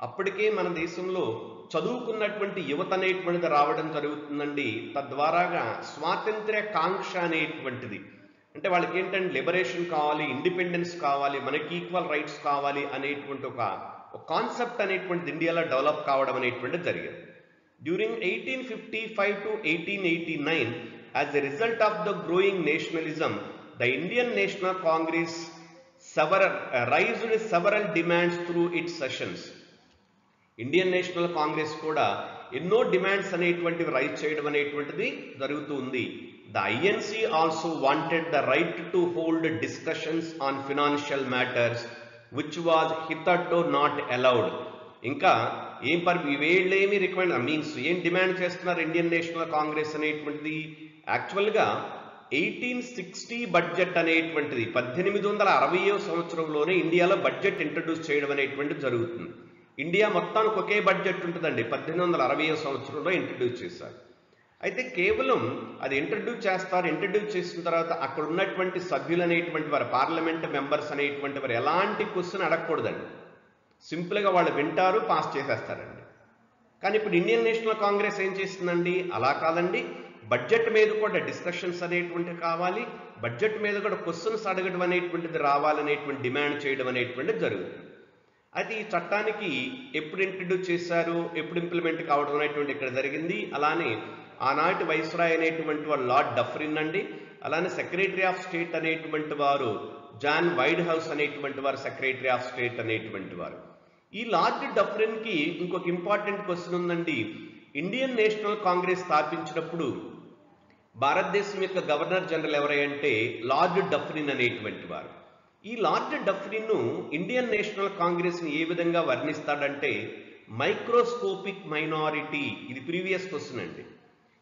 అప్పటికే మన దేశంలో చదువుకున్నటువంటి యువత అనేటువంటిది రావడం జరుగుతుందండి. తద్వారాగా స్వాతంత్ర్య కాంక్ష అనేటువంటిది, అంటే వాళ్ళకి ఏంటంటే లిబరేషన్ కావాలి, ఇండిపెండెన్స్ కావాలి, మనకి ఈక్వల్ రైట్స్ కావాలి అనేటువంటి ఒక కాన్సెప్ట్ అనేటువంటిది ఇండియాలో డెవలప్ కావడం అనేటువంటిది జరిగింది. During 1855 to 1889 as a result of the growing nationalism, the Indian National Congress raised several demands through its sessions. Indian National Congress కూడా ఎన్నో డిమాండ్స్ అనేటువంటివి రైజ్ చేయడం అనేటువంటిది జరుగుతుంది. The INC also wanted the right to hold discussions on financial matters which was hitherto not allowed. ఇంకా వీళ్ళేమి recommend means ఏం demand చేస్తున్నారు ఇండియన్ నేషనల్ కాంగ్రెస్ అనేటువంటిది? యాక్చువల్గా 1860 బడ్జెట్ అనేటువంటిది 1860వ సంవత్సరంలోనే ఇండియాలో బడ్జెట్ ఇంట్రడ్యూస్ చేయడం అనేటువంటిది జరుగుతుంది. ఇండియా మొత్తానికి ఒకే బడ్జెట్ ఉంటుందండి. 1860వ సంవత్సరంలో ఇంట్రడ్యూస్ చేశారు. అయితే కేవలం అది ఇంట్రడ్యూస్ చేసిన తర్వాత అక్కడ ఉన్నటువంటి సభ్యులు అనేటువంటి వారు, పార్లమెంట్ మెంబర్స్ అనేటువంటి వారు ఎలాంటి క్వశ్చన్ అడగకూడదండి. సింపుల్గా వాళ్ళు వింటారు, పాస్ చేసేస్తారండి. కానీ ఇప్పుడు ఇండియన్ నేషనల్ కాంగ్రెస్ ఏం చేస్తుందండి? అలా కాదండి, బడ్జెట్ మీద కూడా డిస్కషన్స్ అనేటువంటివి కావాలి, బడ్జెట్ మీద కూడా క్వశ్చన్స్ అడగడం అనేటువంటిది రావాలనేటువంటి డిమాండ్ చేయడం అనేటువంటిది జరుగుతుంది. అయితే ఈ చట్టానికి ఎప్పుడు ఇంట్రడ్యూస్ చేశారు, ఎప్పుడు ఇంప్లిమెంట్ కావడం అనేటువంటి ఇక్కడ జరిగింది. అలానే ఆనాటి వైస్రాయ్ అనేటువంటి వారు లార్డ్ డఫరిన్ అండి, అలానే సెక్రటరీ ఆఫ్ స్టేట్ అనేటువంటి వారు జాన్ వైడ్ హౌస్ అనేటువంటి వారు సెక్రటరీ ఆఫ్ స్టేట్ అనేటువంటి వారు. ఈ లార్డ్ డఫరిన్కి ఇంకొక ఇంపార్టెంట్ క్వశ్చన్ ఉందండి. ఇండియన్ నేషనల్ కాంగ్రెస్ స్థాపించినప్పుడు భారతదేశం యొక్క గవర్నర్ జనరల్ ఎవరంటే లార్డ్ డఫరిన్ అనేటువంటి వారు. ఈ lord Dufferin Indian National Congress ని ఏ విధంగా వర్ణిస్తాడంటే మైక్రోస్కోపిక్ మైనారిటీ. ఇది ప్రీవియస్ క్వశ్చన్ అండి.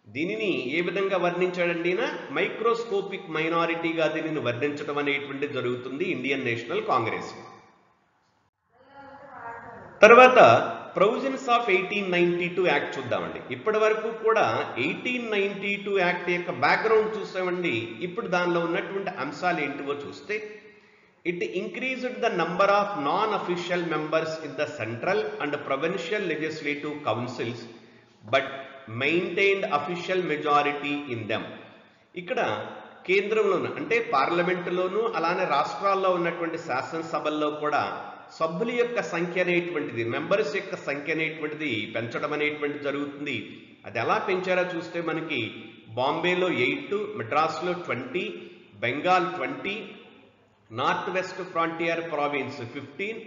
దీనిని ఏ విధంగా వర్ణించాడండి? మైక్రోస్కోపిక్ మైనారిటీగా దీనిని వర్ణించడం అనేటువంటి జరుగుతుంది ఇండియన్ నేషనల్ కాంగ్రెస్. తర్వాత ప్రొవిజన్స్ ఆఫ్ 1892 యాక్ట్ చూద్దామండి. ఇప్పటి వరకు కూడా 1892 యాక్ట్ యొక్క బ్యాక్గ్రౌండ్ చూసామండి. ఇప్పుడు దానిలో ఉన్నటువంటి అంశాలు ఏంటివో చూస్తే, it increased the number of non-official members in the central and provincial legislative councils but maintained official majority in them. ఇక్కడ కేంద్రంలోను అంటే పార్లమెంటులోను అలానే రాష్ట్రాల్లో ఉన్నటువంటి శాసనసభల్లో కూడా సభ్యుల యొక్క సంఖ్య అనేటువంటిది, మెంబర్స్ యొక్క సంఖ్య అనేటువంటిది పెంచడం అనేటువంటిది జరుగుతుంది. అది ఎలా పెంచారో చూస్తే మనకి బాంబేలో 8, మద్రాసులో 20, Bengal 20, North West Frontier Province 15,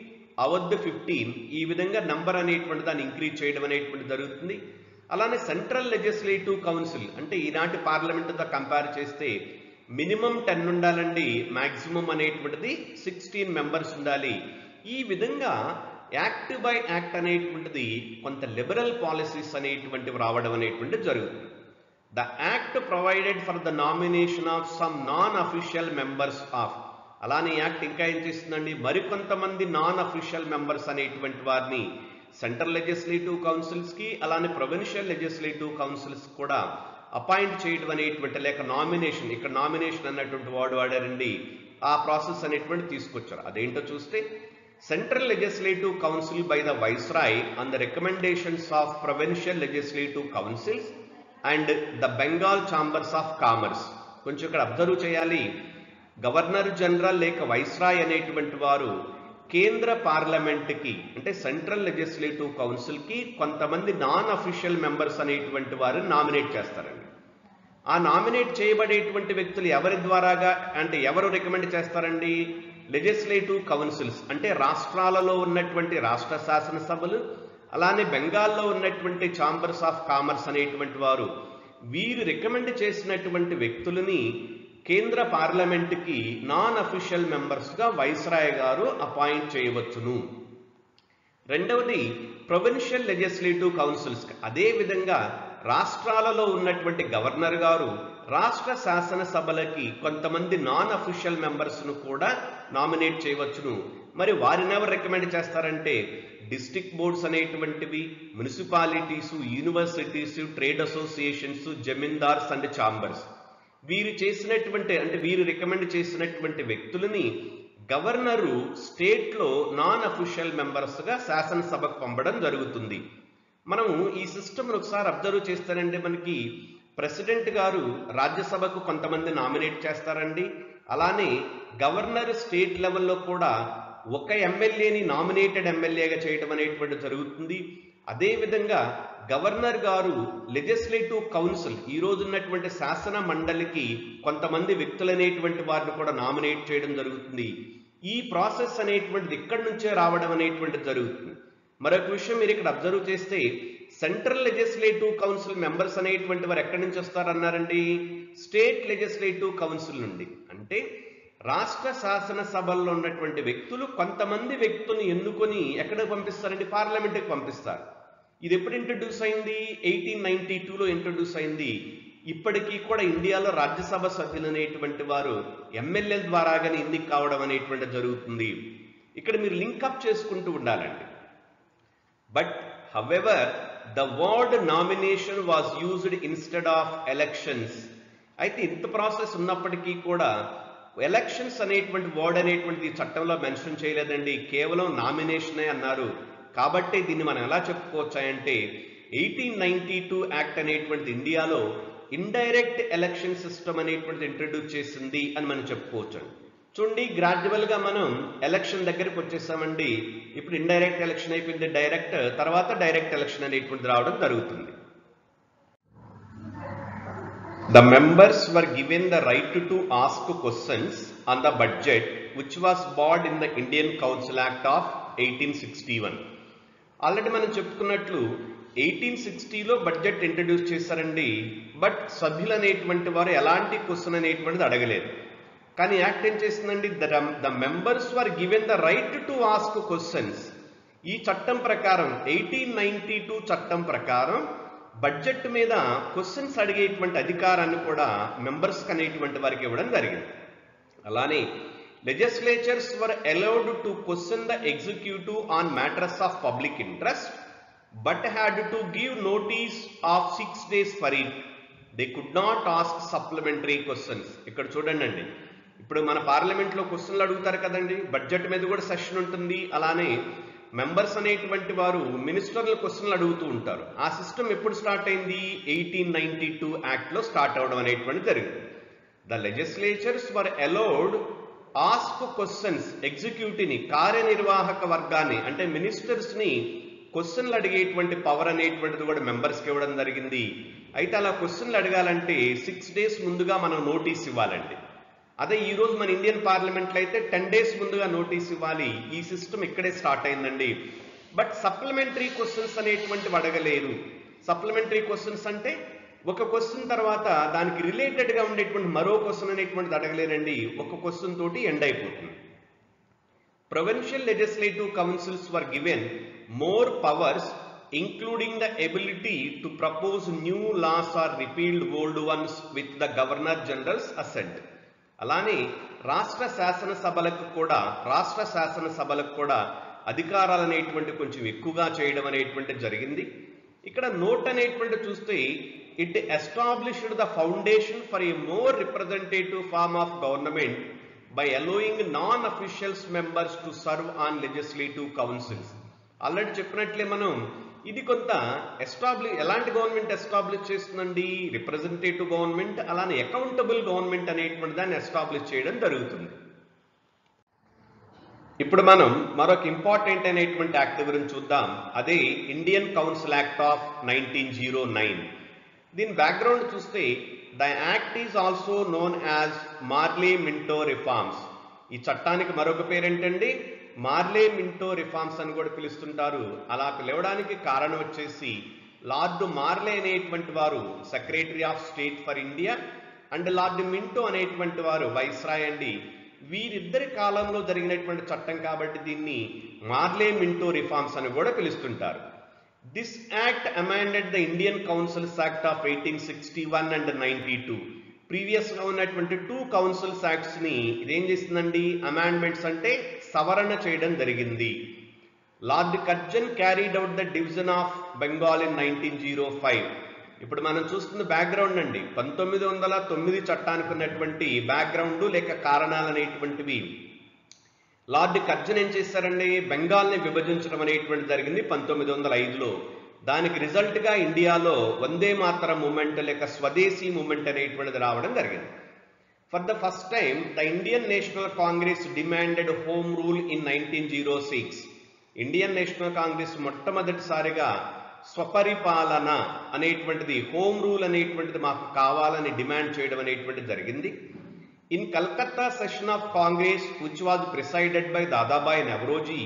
Awadh 15, ఈ విధంగా నంబర్ అనేటువంటి దాన్ని ఇంక్రీజ్ చేయడం అనేటువంటి జరుగుతుంది. అలానే సెంట్రల్ లెజిస్లేటివ్ కౌన్సిల్ అంటే ఈనాటి పార్లమెంటుతో కంపేర్ చేస్తే మినిమం 10 ఉండాలండి, మ్యాక్సిమం అనేటువంటిది 16 మెంబర్స్ ఉండాలి. ఈ విధంగా యాక్ట్ బై యాక్ట్ అనేటువంటిది కొంత లిబరల్ పాలసీస్ అనేటువంటివి రావడం అనేటువంటిది జరుగుతుంది. The act provided for the nomination of some non official members of, అలానే యాక్ట్ ఇంకా ఏం చేస్తుందండి, మరికొంతమంది నాన్ అఫీషియల్ మెంబర్స్ అనేటువంటి వారిని సెంట్రల్ లెజిస్లేటివ్ కౌన్సిల్స్ కి అలానే ప్రొవిన్షియల్ లెజిస్లేటివ్ కౌన్సిల్స్ కూడా అపాయింట్ చేయడం అనేటువంటి, లేక నామినేషన్, ఇక్కడ నామినేషన్ అన్నటువంటి వర్డ్ వాడారండి, ఆ ప్రాసెస్ అనేటువంటి తీసుకొచ్చారు. అదేంటో చూస్తే central legislative council by the viceroy on the recommendations of provincial legislative councils and the Bengal chambers of commerce. కొంచెం ఇక్కడ అబ్జర్వ్ చేయాలి, గవర్నర్ జనరల్ లేక వైస్రాయ్ అనేటువంటి వారు కేంద్ర పార్లమెంట్కి అంటే సెంట్రల్ లెజిస్లేటివ్ కౌన్సిల్కి కొంతమంది నాన్ అఫీషియల్ మెంబర్స్ అనేటువంటి వారిని నామినేట్ చేస్తారండి. ఆ నామినేట్ చేయబడేటువంటి వ్యక్తులు ఎవరి ద్వారాగా అంటే ఎవరు రికమెండ్ చేస్తారండి? లెజిస్లేటివ్ కౌన్సిల్స్ అంటే రాష్ట్రాలలో ఉన్నటువంటి రాష్ట్ర శాసనసభలు, అలానే బెంగాల్లో ఉన్నటువంటి ఛాంబర్స్ ఆఫ్ కామర్స్ అనేటువంటి వారు వీరు రికమెండ్ చేసినటువంటి వ్యక్తులని కేంద్ర పార్లమెంట్కి నాన్ అఫీషియల్ మెంబర్స్గా వైస్రాయ్ గారు అపాయింట్ చేయవచ్చును. రెండవది ప్రొవిన్షియల్ లెజిస్లేటివ్ కౌన్సిల్స్. అదేవిధంగా రాష్ట్రాలలో ఉన్నటువంటి గవర్నర్ గారు రాష్ట్ర శాసనసభలకి కొంతమంది నాన్ అఫీషియల్ మెంబర్స్ను కూడా నామినేట్ చేయవచ్చును. మరి వారిని ఎవరు రికమెండ్ చేస్తారంటే డిస్ట్రిక్ట్ బోర్డ్స్ అనేటువంటివి, municipalities, universities, trade associations, zamindars and chambers వీరు చేసినటువంటి అంటే వీరు రికమెండ్ చేసినటువంటి వ్యక్తులని గవర్నరు స్టేట్లో నాన్ అఫీషియల్ మెంబర్స్గా శాసనసభకు పంపడం జరుగుతుంది. మనము ఈ సిస్టమ్ను ఒకసారి అబ్జర్వ్ చేస్తానంటే మనకి ప్రెసిడెంట్ గారు రాజ్యసభకు కొంతమంది నామినేట్ చేస్తారండి. అలానే గవర్నర్ స్టేట్ లెవెల్లో కూడా ఒక ఎమ్మెల్యేని నామినేటెడ్ ఎమ్మెల్యేగా చేయడం అనేటువంటి జరుగుతుంది. అదేవిధంగా గవర్నర్ గారు లెజిస్లేటివ్ కౌన్సిల్ ఈ రోజు ఉన్నటువంటి శాసన మండలికి కొంతమంది వ్యక్తులు అనేటువంటి వారిని కూడా నామినేట్ చేయడం జరుగుతుంది. ఈ ప్రాసెస్ అనేటువంటిది ఇక్కడి నుంచే రావడం అనేటువంటిది జరుగుతుంది. మరొక విషయం మీరు ఇక్కడ అబ్జర్వ్ చేస్తే సెంట్రల్ లెజిస్లేటివ్ కౌన్సిల్ మెంబర్స్ అనేటువంటి వారు ఎక్కడి నుంచి వస్తారన్నారండి? స్టేట్ లెజిస్లేటివ్ కౌన్సిల్ నుండి. అంటే రాష్ట్ర శాసనసభల్లో ఉన్నటువంటి వ్యక్తులు కొంతమంది వ్యక్తులను ఎన్నుకొని ఎక్కడికి పంపిస్తారండి? పార్లమెంట్కి పంపిస్తారు. ఇది ఎప్పుడు ఇంట్రడ్యూస్ అయింది? 1892లో ఇంట్రడ్యూస్ అయింది. ఇప్పటికీ కూడా ఇండియాలో రాజ్యసభ సభ్యులు అనేటువంటి వారు ఎమ్మెల్యేల ద్వారాగానే ఎన్నిక కావడం అనేటువంటి జరుగుతుంది. ఇక్కడ మీరు లింకప్ చేసుకుంటూ ఉండాలండి. But however the word nomination was used instead of elections. అయితే ఇంత ప్రాసెస్ ఉన్నప్పటికీ కూడా ఎలక్షన్స్ అనేటువంటి వర్డ్ అనేటువంటి చట్టంలో మెన్షన్ చేయలేదండి, కేవలం నామినేషనే అన్నారు. కాబట్టి దీన్ని మనం ఎలా చెప్పుకోవచ్చాయంటే 1892 యాక్ట్ అనేటువంటి ఇండియాలో ఇండైరెక్ట్ ఎలక్షన్ సిస్టమ్ అనేటువంటిది ఇంట్రడ్యూస్ చేసింది అని మనం చెప్పుకోవచ్చు. చూడండి, గ్రాడ్యువల్గా మనం ఎలక్షన్ దగ్గరికి వచ్చేసామండి. ఇప్పుడు ఇండైరెక్ట్ ఎలక్షన్ అయిపోయింది, డైరెక్ట్, తర్వాత డైరెక్ట్ ఎలక్షన్ అనేటువంటిది రావడం జరుగుతుంది. The members were given the right to ask questions on the budget which was brought in the Indian Council Act of 1861. Already మనం చెప్పుకున్నట్లు 1860లో బడ్జెట్ ఇంట్రడ్యూస్ చేశారండి. బట్ సభ్యులు అనేటువంటి వారు ఎలాంటి క్వశ్చన్ అనేటువంటిది అడగలేదు. కానీ యాక్ట్ ఏం చేసిందండి? The members were given the right to ask questions. ఈ చట్టం ప్రకారం 1892 చట్టం ప్రకారం బడ్జెట్ మీద క్వశ్చన్స్ అడిగేటువంటి అధికారాన్ని కూడా మెంబర్స్ అనేటువంటి వారికి ఇవ్వడం జరిగింది. అలానే legislatures were allowed to question the executive on matters of public interest but had to give notice of 6 days for it. They could not ask supplementary questions. ఇక్కడ చూడండి అండి, ఇప్పుడు మన పార్లమెంట్లో క్వశ్చన్లు అడుగుతారు కదండి, బడ్జెట్ మీద కూడా సెషన్ ఉంటుంది. అలానే మెంబర్స్ అనేటువంటి వారు మినిస్టర్ల క్వశ్చన్లు అడుగుతూ ఉంటారు. ఆ సిస్టమ్ ఎప్పుడు స్టార్ట్ అయింది? 1892 యాక్ట్లో స్టార్ట్ అవడం అనేటువంటి జరిగింది. The legislatures were allowed ask questions. ఎగ్జిక్యూటివ్ని, కార్యనిర్వాహక వర్గాన్ని అంటే మినిస్టర్స్ని క్వశ్చన్లు అడిగేటువంటి పవర్ అనేటువంటిది కూడా మెంబర్స్కి ఇవ్వడం జరిగింది. అయితే అలా క్వశ్చన్లు అడగాలంటే 6 days ముందుగా మనం నోటీస్ ఇవ్వాలండి. అదే ఈరోజు మన ఇండియన్ పార్లమెంట్లో అయితే 10 days ముందుగా నోటీస్ ఇవ్వాలి. ఈ సిస్టమ్ ఇక్కడే స్టార్ట్ అయిందండి. బట్ సప్లిమెంటరీ క్వశ్చన్స్ అనేటువంటివి అడగలేరు. సప్లిమెంటరీ క్వశ్చన్స్ అంటే ఒక క్వశ్చన్ తర్వాత దానికి రిలేటెడ్గా ఉండేటువంటి మరో క్వశ్చన్ అనేటువంటిది అడగలేరండి. ఒక క్వశ్చన్ తోటి ఎండ్ అయిపోతుంది. Provincial legislative councils were given more powers including the ability to propose new laws or repealed old ones with the governor generals assent. అలానే రాష్ట్ర శాసనసభలకు కూడా అధికారాలు అనేటువంటి కొంచెం ఎక్కువగా చేయడం అనేటువంటి జరిగింది. ఇక్కడ నోట్ అనేటువంటి చూస్తే it established the foundation for a more representative form of government by allowing non officials members to serve on legislative councils. Already చెప్పినట్లే మనం ఇది కొంత ఎలాంటి గవర్నమెంట్ ఎస్టాబ్లిష్ చేస్తుందండి? రిప్రజెంటేటివ్ గవర్నమెంట్, అలానే అకౌంటబుల్ గవర్నమెంట్ అనేటువంటి దాన్ని ఎస్టాబ్లిష్ చేయడం జరుగుతుంది. ఇప్పుడు మనం మరొక ఇంపార్టెంట్ అనేటువంటి యాక్ట్ గురించి చూద్దాం. అదే ఇండియన్ కౌన్సిల్ యాక్ట్ ఆఫ్ 1909. దీని బ్యాక్గ్రౌండ్ చూస్తే the act is also known as మార్లే Minto reforms. ఈ చట్టానికి మరొక పేరేంటండి? మార్లే మింటో రిఫార్మ్స్ అని కూడా పిలుస్తుంటారు. అలా పిలవడానికి కారణం వచ్చేసి లార్డ్ మార్లే అనేటువంటి వారు secretary of state for India and lord Minto అనేటువంటి వారు వైస్రాయ్ అండి. వీరిద్దరి కాలంలో జరిగినటువంటి చట్టం కాబట్టి దీన్ని మార్లే మింటో రిఫార్మ్స్ అని కూడా పిలుస్తుంటారు. This act amended the Indian councils act of 1861 and 92. Previous గా ఉన్నటువంటి 2 కౌన్సిల్స్ యాక్ట్స్ ని ఇదేం చేసిందండి? అమెండ్మెంట్స్ అంటే సవరణ చేయడం జరిగింది. Lord Curzon carried out the division of Bengal in 1905. ఇప్పుడు మనం చూస్తున్న బ్యాక్గ్రౌండ్ అండి 1909 చట్టానికి ఉన్నటువంటి బ్యాక్గ్రౌండ్ లేక కారణాలు అనేటువంటివి. లార్డ్ కర్జన్ ఏం చేశారండి? బెంగాల్ని విభజించడం అనేటువంటి జరిగింది 1905లో. దానికి రిజల్ట్ గా ఇండియాలో వందే మాతరం మూమెంట్ లేక స్వదేశీ మూమెంట్ అనేటువంటిది రావడం జరిగింది. For the first time the Indian National Congress demanded home rule in 1906. Indian National Congress మొట్టమొదటిసారిగా స్వపరిపాలన అనేటువంటిది, హోమ్ రూల్ అనేటువంటిది మాకు కావాలని డిమాండ్ చేయడం అనేటువంటిది జరిగింది. In Calcutta session of Congress which was presided by Dadabhai Naoroji,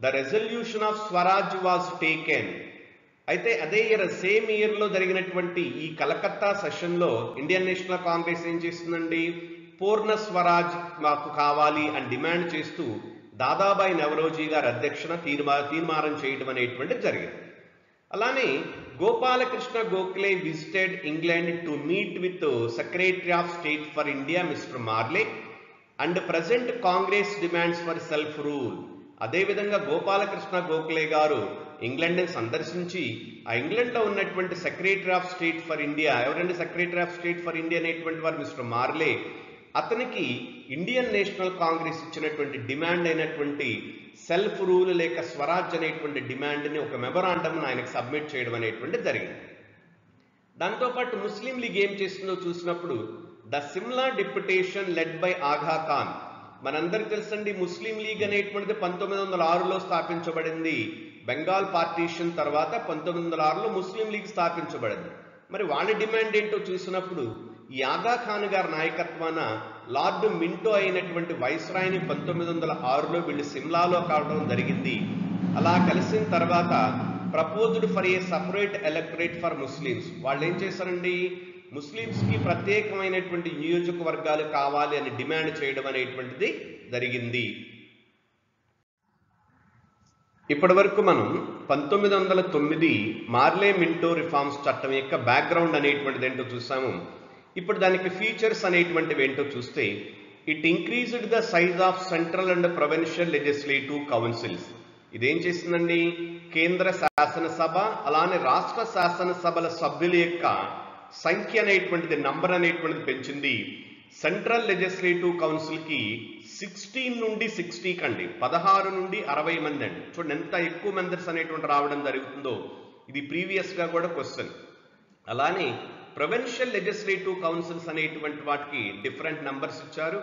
the resolution of Swaraj was taken. అయితే అదే సేమ్ ఇయర్లో జరిగినటువంటి ఈ కలకత్తా సెషన్లో ఇండియన్ నేషనల్ కాంగ్రెస్ ఏం చేస్తుందండి? పూర్ణ స్వరాజ్ మాకు కావాలి అని డిమాండ్ చేస్తూ దాదాబాయి నవరోజీ గారి అధ్యక్షన తీర్మానం చేయడం అనేటువంటిది జరిగింది. అలానే Gopal Krishna Gokhale visited England to meet with secretary of state for India mister Morley and present congress demands for self rule. అదేవిధంగా గోపాలకృష్ణ గోఖలే గారు ఇంగ్లాండ్ని సందర్శించి ఆ ఇంగ్లాండ్లో ఉన్నటువంటి secretary of state for India, ఎవరండి secretary of state for India అనేటువంటి వారు మిస్టర్ మార్లే, అతనికి ఇండియన్ నేషనల్ కాంగ్రెస్ ఇచ్చినటువంటి డిమాండ్ అయినటువంటి సెల్ఫ్ రూల్ లేక స్వరాజ్ అనేటువంటి డిమాండ్ని ఒక మెమొరాండంను ఆయనకు సబ్మిట్ చేయడం అనేటువంటి జరిగింది. దాంతోపాటు ముస్లిం లీగ్ ఏం చేస్తుందో చూసినప్పుడు the Simla deputation led by Aga Khan. మనందరికి తెలుసండి ముస్లిం లీగ్ అనేటువంటిది 1906లో స్థాపించబడింది. బెంగాల్ పార్టీషన్ తర్వాత 1906లో ముస్లిం లీగ్ స్థాపించబడింది. మరి వాళ్ళ డిమాండ్ ఏంటో చూసినప్పుడు ఈ ఆగా ఖాన్ గారి నాయకత్వాన లార్డ్ మింటో అయినటువంటి వైస్రాయ్ని 1906లో వీళ్ళు సిమ్లాలో కావడం జరిగింది. అలా కలిసిన తర్వాత proposed for a separate electorate for Muslims. వాళ్ళు ఏం చేశారండి? ముస్లిమ్స్కి ప్రత్యేకమైనటువంటి నియోజకవర్గాలు కావాలి అని డిమాండ్ చేయడం అనేటువంటిది జరిగింది. ఇప్పటి వరకు మనం 1909 మార్లే మింటో రిఫార్మ్స్ చట్టం యొక్క బ్యాక్గ్రౌండ్ అనేటువంటిది ఏంటో చూసాము. ఇప్పుడు దానికి ఫీచర్స్ అనేటువంటివి ఏంటో చూస్తే it increased the size of central and provincial legislative councils. ఇదేం చేసిందండి? కేంద్ర శాసనసభ అలానే రాష్ట్ర శాసనసభల సభ్యుల యొక్క సంఖ్య అనేటువంటిది, నంబర్ అనేటువంటిది పెంచింది. సెంట్రల్ లెజిస్లేటివ్ కౌన్సిల్కి 16 నుండి 60 కండి 16 నుండి 60 మంది అండి. చూడండి ఎంత ఎక్కువ మెంబర్స్ అనేటువంటి రావడం జరుగుతుందో. ఇది ప్రీవియస్గా కూడా క్వశ్చన్. అలానే ప్రొవిన్షియల్ లెజిస్లేటివ్ కౌన్సిల్స్ అనేటువంటి వాటికి డిఫరెంట్ నంబర్స్ ఇచ్చారు.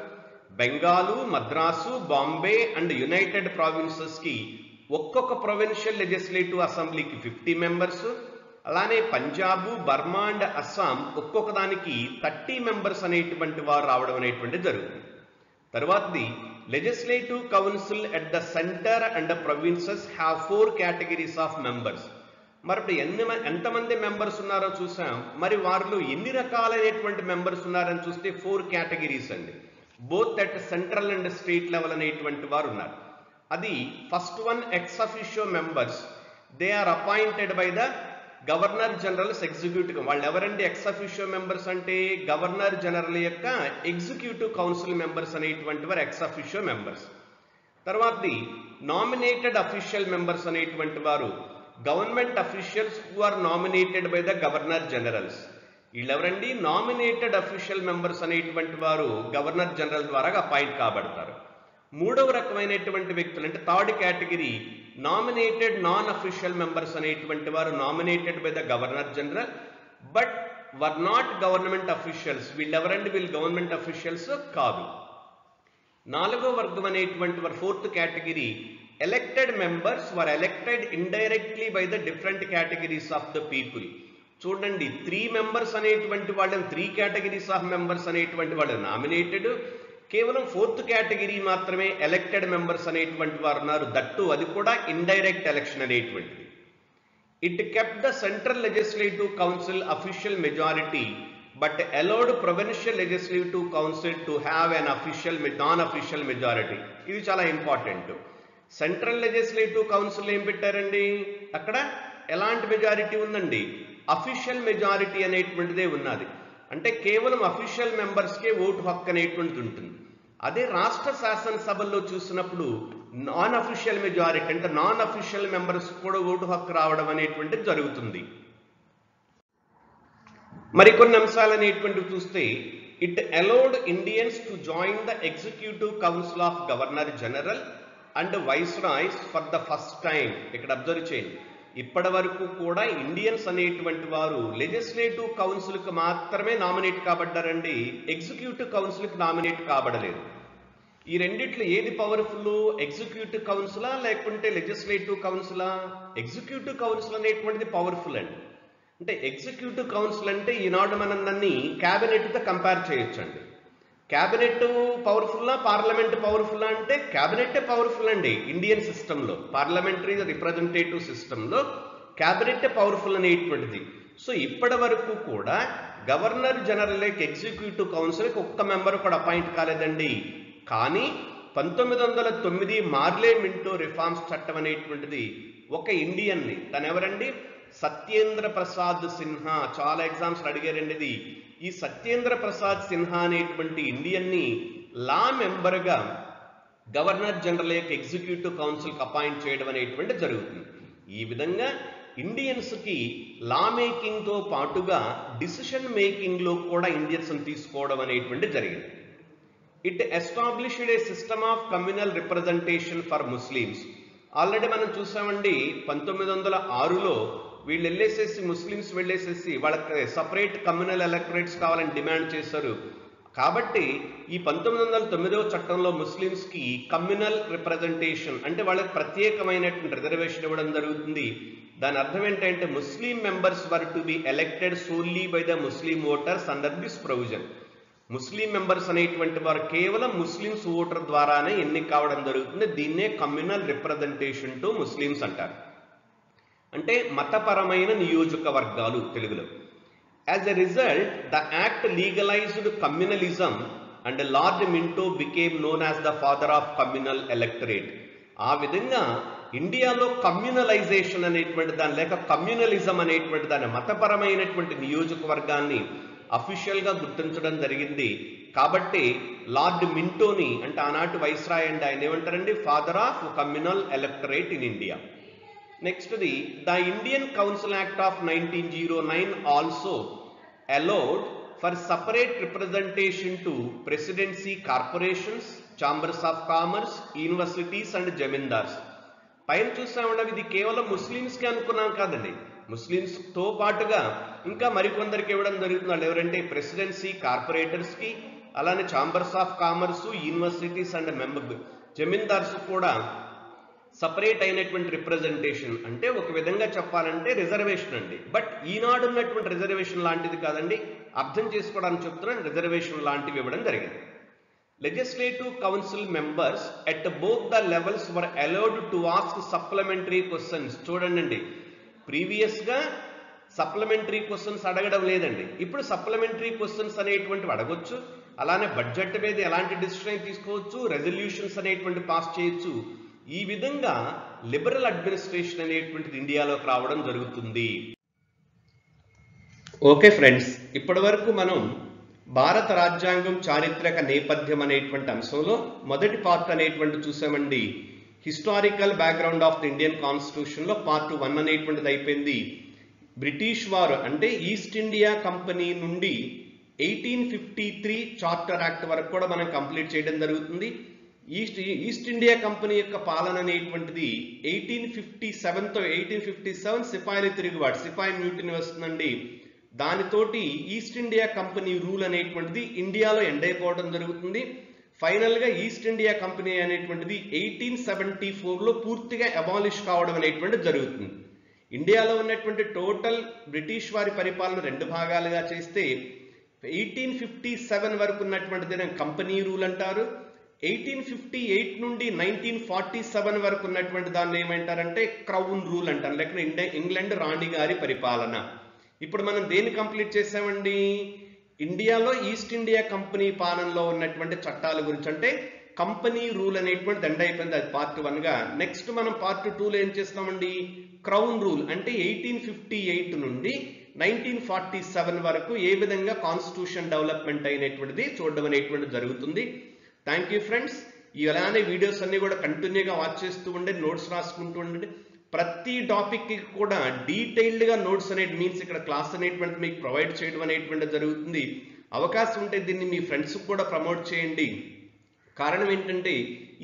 బెంగాలు, మద్రాసు, బాంబే అండ్ యునైటెడ్ ప్రావిన్సెస్కి ఒక్కొక్క ప్రొవిన్షియల్ లెజిస్లేటివ్ అసెంబ్లీకి 50 మెంబర్స్, అలానే పంజాబు, బర్మా అండ్ అస్సాం ఒక్కొక్క దానికి 30 మెంబర్స్ అనేటువంటి వారు రావడం అనేటువంటి జరుగుతుంది. తర్వాతది legislative council at the centre and provinces have 4 categories of members. మరి ఇప్పుడు ఎంతమంది మెంబర్స్ ఉన్నారో చూసాం. మరి వారిలో ఎన్ని రకాలైనటువంటి మెంబర్స్ ఉన్నారని చూస్తే 4 కేటగిరీస్ అండి. Both at central and state level అనేటువంటి వారు ఉన్నారు. అది first one ex officio members. They are appointed by the governor generals executive. వాళ్ళు ఎవరండి ఎక్స్ అఫిషియో మెంబర్స్ అంటే? గవర్నర్ జనరల్ యొక్క ఎగ్జిక్యూటివ్ కౌన్సిల్ మెంబర్స్ అనేటువంటి వారు ఎక్స్ అఫిషియో మెంబర్స్. తర్వాతది నామినేటెడ్ అఫీషియల్ మెంబర్స్ అనేటువంటి వారు government officials who are nominated by the governor generals. వీళ్ళెవరండి? నామినేటెడ్ అఫీషియల్ మెంబర్స్ అనేటువంటి వారు గవర్నర్ జనరల్ ద్వారా అపాయింట్ కాబడతారు. మూడవ రకమైనటువంటి వ్యక్తులు అంటే third category nominated non official members అనేటువంటి వారు nominated by the governor general but were not government officials. వీళ్ళెవరండి? వీళ్ళు గవర్నమెంట్ అఫీషియల్స్ కాదు. నాలుగో వర్గం అనేటువంటి వారు fourth category elected members were elected indirectly by the different categories of the people. చూడండి, 3 మెంబర్స్ అనేటువంటి వాళ్ళని 3 కేటగిరీస్ ఆఫ్ మెంబర్స్ అనేటువంటి వాళ్ళు నామినేటెడ్, కేవలం 4th కేటగిరీ మాత్రమే ఎలక్టెడ్ మెంబర్స్ అనేటువంటి వారు ఉన్నారు. దట్టు అది కూడా ఇండైరెక్ట్ ఎలక్షన్ అనేటువంటిది. It kept the central legislative council official majority but allowed provincial legislative council to have an official non official majority. ఇది చాలా ఇంపార్టెంట్. సెంట్రల్ లెజిస్లేటివ్ కౌన్సిల్ ఏం పెట్టారండి? అక్కడ ఎలాంటి మెజారిటీ ఉందండి? అఫీషియల్ మెజారిటీ అనేటువంటిదే ఉన్నది. అంటే కేవలం అఫీషియల్ మెంబర్స్కే ఓటు హక్కు అనేటువంటిది ఉంటుంది. అదే రాష్ట్ర శాసనసభల్లో చూసినప్పుడు నాన్ అఫీషియల్ మెజారిటీ అంటే నాన్ అఫీషియల్ మెంబర్స్ కూడా ఓటు హక్కు రావడం అనేటువంటిది జరుగుతుంది. మరికొన్ని అంశాలు అనేటువంటివి చూస్తే it allowed Indians to join the executive council of governor general and viceroys for the first time. ఇక్కడ అబ్జర్వ్ చేయండి, ఇప్పటి వరకు కూడా ఇండియన్స్ అనేటువంటి వారు లెజిస్లేటివ్ కౌన్సిల్కి మాత్రమే నామినేట్ కాబడ్డారండి, ఎగ్జిక్యూటివ్ కౌన్సిల్కి నామినేట్ కాబడలేదు. ఈ రెండిట్లో ఏది పవర్ఫుల్? ఎగ్జిక్యూటివ్ కౌన్సిలా లేకుంటే లెజిస్లేటివ్ కౌన్సిలా? ఎగ్జిక్యూటివ్ కౌన్సిల్ అనేటువంటిది పవర్ఫుల్ అండి. అంటే ఎగ్జిక్యూటివ్ కౌన్సిల్ అంటే ఈనాడు మనం దాన్ని క్యాబినెట్తో కంపేర్ చేయొచ్చండి. క్యాబినెట్ పవర్ఫుల్లా పార్లమెంట్ పవర్ఫుల్లా అంటే క్యాబినెట్టే పవర్ఫుల్ అండి. ఇండియన్ సిస్టంలో పార్లమెంటరీ రిప్రజెంటేటివ్ సిస్టంలో క్యాబినెట్టే పవర్ఫుల్ అనేటువంటిది. సో ఇప్పటి వరకు కూడా గవర్నర్ జనరల్ ఎగ్జిక్యూటివ్ కౌన్సిల్కి ఒక్క మెంబర్ కూడా అపాయింట్ కాలేదండి. కానీ 1909 మార్లే మింటో రిఫార్మ్స్ చట్టం అనేటువంటిది ఒక ఇండియన్ని, తనెవరండి? సత్యేంద్ర ప్రసాద్ సిన్హా. చాలా ఎగ్జామ్స్ అడిగారండి ఇది. ఈ సత్యేంద్ర ప్రసాద్ సిన్హా అనేటువంటి ఇండియన్ని లా మెంబర్గా గవర్నర్ జనరల్ యొక్క ఎగ్జిక్యూటివ్ కౌన్సిల్కి అపాయింట్ చేయడం అనేటువంటి జరుగుతుంది. ఈ విధంగా ఇండియన్స్కి లా మేకింగ్తో పాటుగా డిసిషన్ మేకింగ్లో కూడా ఇండియన్స్ని తీసుకోవడం అనేటువంటి జరిగింది. It established A system of communal representation for Muslims. Already మనం చూసామండి, 1906లో వీళ్ళు వెళ్ళేసేసి ముస్లిమ్స్ వెళ్ళేసేసి వాళ్ళకి సపరేట్ కమ్యూనల్ ఎలక్టరేట్స్ కావాలని డిమాండ్ చేశారు. కాబట్టి ఈ 1909వ చట్టంలో ముస్లిమ్స్కి కమ్యూనల్ రిప్రజెంటేషన్ అంటే వాళ్ళకి ప్రత్యేకమైనటువంటి రిజర్వేషన్ ఇవ్వడం జరుగుతుంది. దాని అర్థం ఏంటంటే Muslim members were to be elected solely by the Muslim voters under this provision. Muslim members అనేటువంటి వారు కేవలం ముస్లిమ్స్ ఓటర్ ద్వారానే ఎన్నిక కావడం జరుగుతుంది. దీన్నే కమ్యూనల్ రిప్రజెంటేషన్ టు ముస్లిమ్స్ అంటారు. అంటే మతపరమైన నియోజకవర్గాలు తెలుగులో. As a result the act legalised communalism and lord Minto became known as the father of communal electorate. ఆ విధంగా ఇండియాలో కమ్యూనలైజేషన్ అనేటువంటి దాని లేక కమ్యూనలిజం అనేటువంటి దాని మతపరమైనటువంటి నియోజకవర్గాన్ని అఫీషియల్గా గుర్తించడం జరిగింది. కాబట్టి లార్డ్ మింటోని అంటే ఆనాటి వైస్రాయ్ అండి, ఆయన ఏమంటారండి? Father of communal electorate in India. Next the Indian council act of 1909 also allowed for separate representation to presidency corporations, chambers of commerce, universities and zamindars. పైన చూసామండి, ఇది కేవలం ముస్లిమ్స్కి అనుకున్నాం కాదండి, ముస్లిమ్స్తో పాటుగా ఇంకా మరికొందరికి ఇవ్వడం జరుగుతుంది. వాళ్ళు ఎవరంటే ప్రెసిడెన్సీ కార్పొరేటర్స్కి, అలానే chambers of commerce, universities and zamindars కూడా సపరేట్ అయినటువంటి రిప్రజెంటేషన్. అంటే ఒక విధంగా చెప్పాలంటే రిజర్వేషన్ అండి. బట్ ఈనాడు ఉన్నటువంటి రిజర్వేషన్ లాంటిది కాదండి, అర్థం చేసుకోవడానికి చెప్తున్నాను, రిజర్వేషన్ లాంటివి ఇవ్వడం జరిగింది. Legislative council members at both the levels were allowed to ask supplementary questions. చూడండి, ప్రీవియస్గా సప్లిమెంటరీ క్వశ్చన్స్ అడగడం లేదండి, ఇప్పుడు సప్లిమెంటరీ క్వశ్చన్స్ అనేటువంటివి అడగొచ్చు. అలానే బడ్జెట్ మీద ఎలాంటి డిసిషన్ తీసుకోవచ్చు, రెజల్యూషన్స్ అనేటువంటి పాస్ చేయొచ్చు. ఈ విధంగా లిబరల్ అడ్మినిస్ట్రేషన్ అనేటువంటిది ఇండియాలోకి రావడం జరుగుతుంది. ఓకే ఫ్రెండ్స్, ఇప్పటి వరకు మనం భారత రాజ్యాంగం చారిత్రక నేపథ్యం అనేటువంటి అంశంలో మొదటి పార్ట్ అనేటువంటి చూసామండి. Historical background of the Indian కాన్స్టిట్యూషన్లో పార్ట్ 1 అనేటువంటిది అయిపోయింది. బ్రిటిష్ వారు అంటే ఈస్ట్ ఇండియా కంపెనీ నుండి 1853 చార్టర్ యాక్ట్ వరకు కూడా మనం కంప్లీట్ చేయడం జరుగుతుంది. ఈస్ట్ ఇండియా కంపెనీ యొక్క పాలన అనేటువంటిది 1857తో 1857 సిపాయిల తిరుగుబాటు సిపాయి మ్యూటినీ వస్తుందండి. దానితోటి ఈస్ట్ ఇండియా కంపెనీ రూల్ అనేటువంటిది ఇండియాలో ఎండ్ అయిపోవడం జరుగుతుంది. ఫైనల్ గా ఈస్ట్ ఇండియా కంపెనీ అనేటువంటిది 1874లో పూర్తిగా అబాలిష్ కావడం అనేటువంటిది జరుగుతుంది. ఇండియాలో ఉన్నటువంటి టోటల్ బ్రిటిష్ వారి పరిపాలన 2 భాగాలుగా చేస్తే 1857 వరకు ఉన్నటువంటిది కంపెనీ రూల్ అంటారు. 1858 నుండి 1947 వరకు ఉన్నటువంటి దాన్ని ఏమంటారంటే క్రౌన్ రూల్ అంటారు, లేకపోతే ఇంగ్లాండ్ రాణి గారి పరిపాలన. ఇప్పుడు మనం దేన్ని కంప్లీట్ చేసామండి? ఇండియాలో ఈస్ట్ ఇండియా కంపెనీ పాలనలో ఉన్నటువంటి చట్టాల గురించి, అంటే కంపెనీ రూల్ అనేటువంటి ఎండ్ అయిపోయింది. అది పార్ట్ 1 గా. నెక్స్ట్ మనం పార్ట్ 2లో ఏం చేస్తామండి? క్రౌన్ రూల్ అంటే 1858 నుండి 1947 వరకు ఏ విధంగా కాన్స్టిట్యూషన్ డెవలప్మెంట్ అయినటువంటిది చూడడం అనేటువంటిది జరుగుతుంది. Thank you friends. ఇలానే వీడియోస్ అన్ని కూడా కంటిన్యూగా వాచ్ చేస్తూ ఉండండి, నోట్స్ రాసుకుంటూ ఉండండి. ప్రతి టాపిక్ కి కూడా డీటెయిల్డ్ గా నోట్స్ అనేది మీన్స్ ఇక్కడ క్లాస్ అనేటువంటి మీకు ప్రొవైడ్ చేయడం అనేటువంటి జరుగుతుంది. అవకాశం ఉంటే దీన్ని మీ ఫ్రెండ్స్ కూడా ప్రమోట్ చేయండి. కారణం ఏంటంటే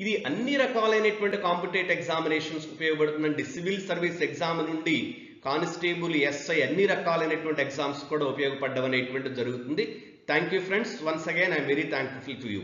ఇది అన్ని రకాలైనటువంటి కాంపిటేటివ్ ఎగ్జామినేషన్స్ ఉపయోగపడుతుందండి. సివిల్ సర్వీస్ ఎగ్జామ్ నుండి కానిస్టేబుల్, ఎస్ఐ అన్ని రకాలైనటువంటి ఎగ్జామ్స్ కూడా ఉపయోగపడడం అనేటువంటి జరుగుతుంది. Thank you friends. Once again I'm very thankful to you.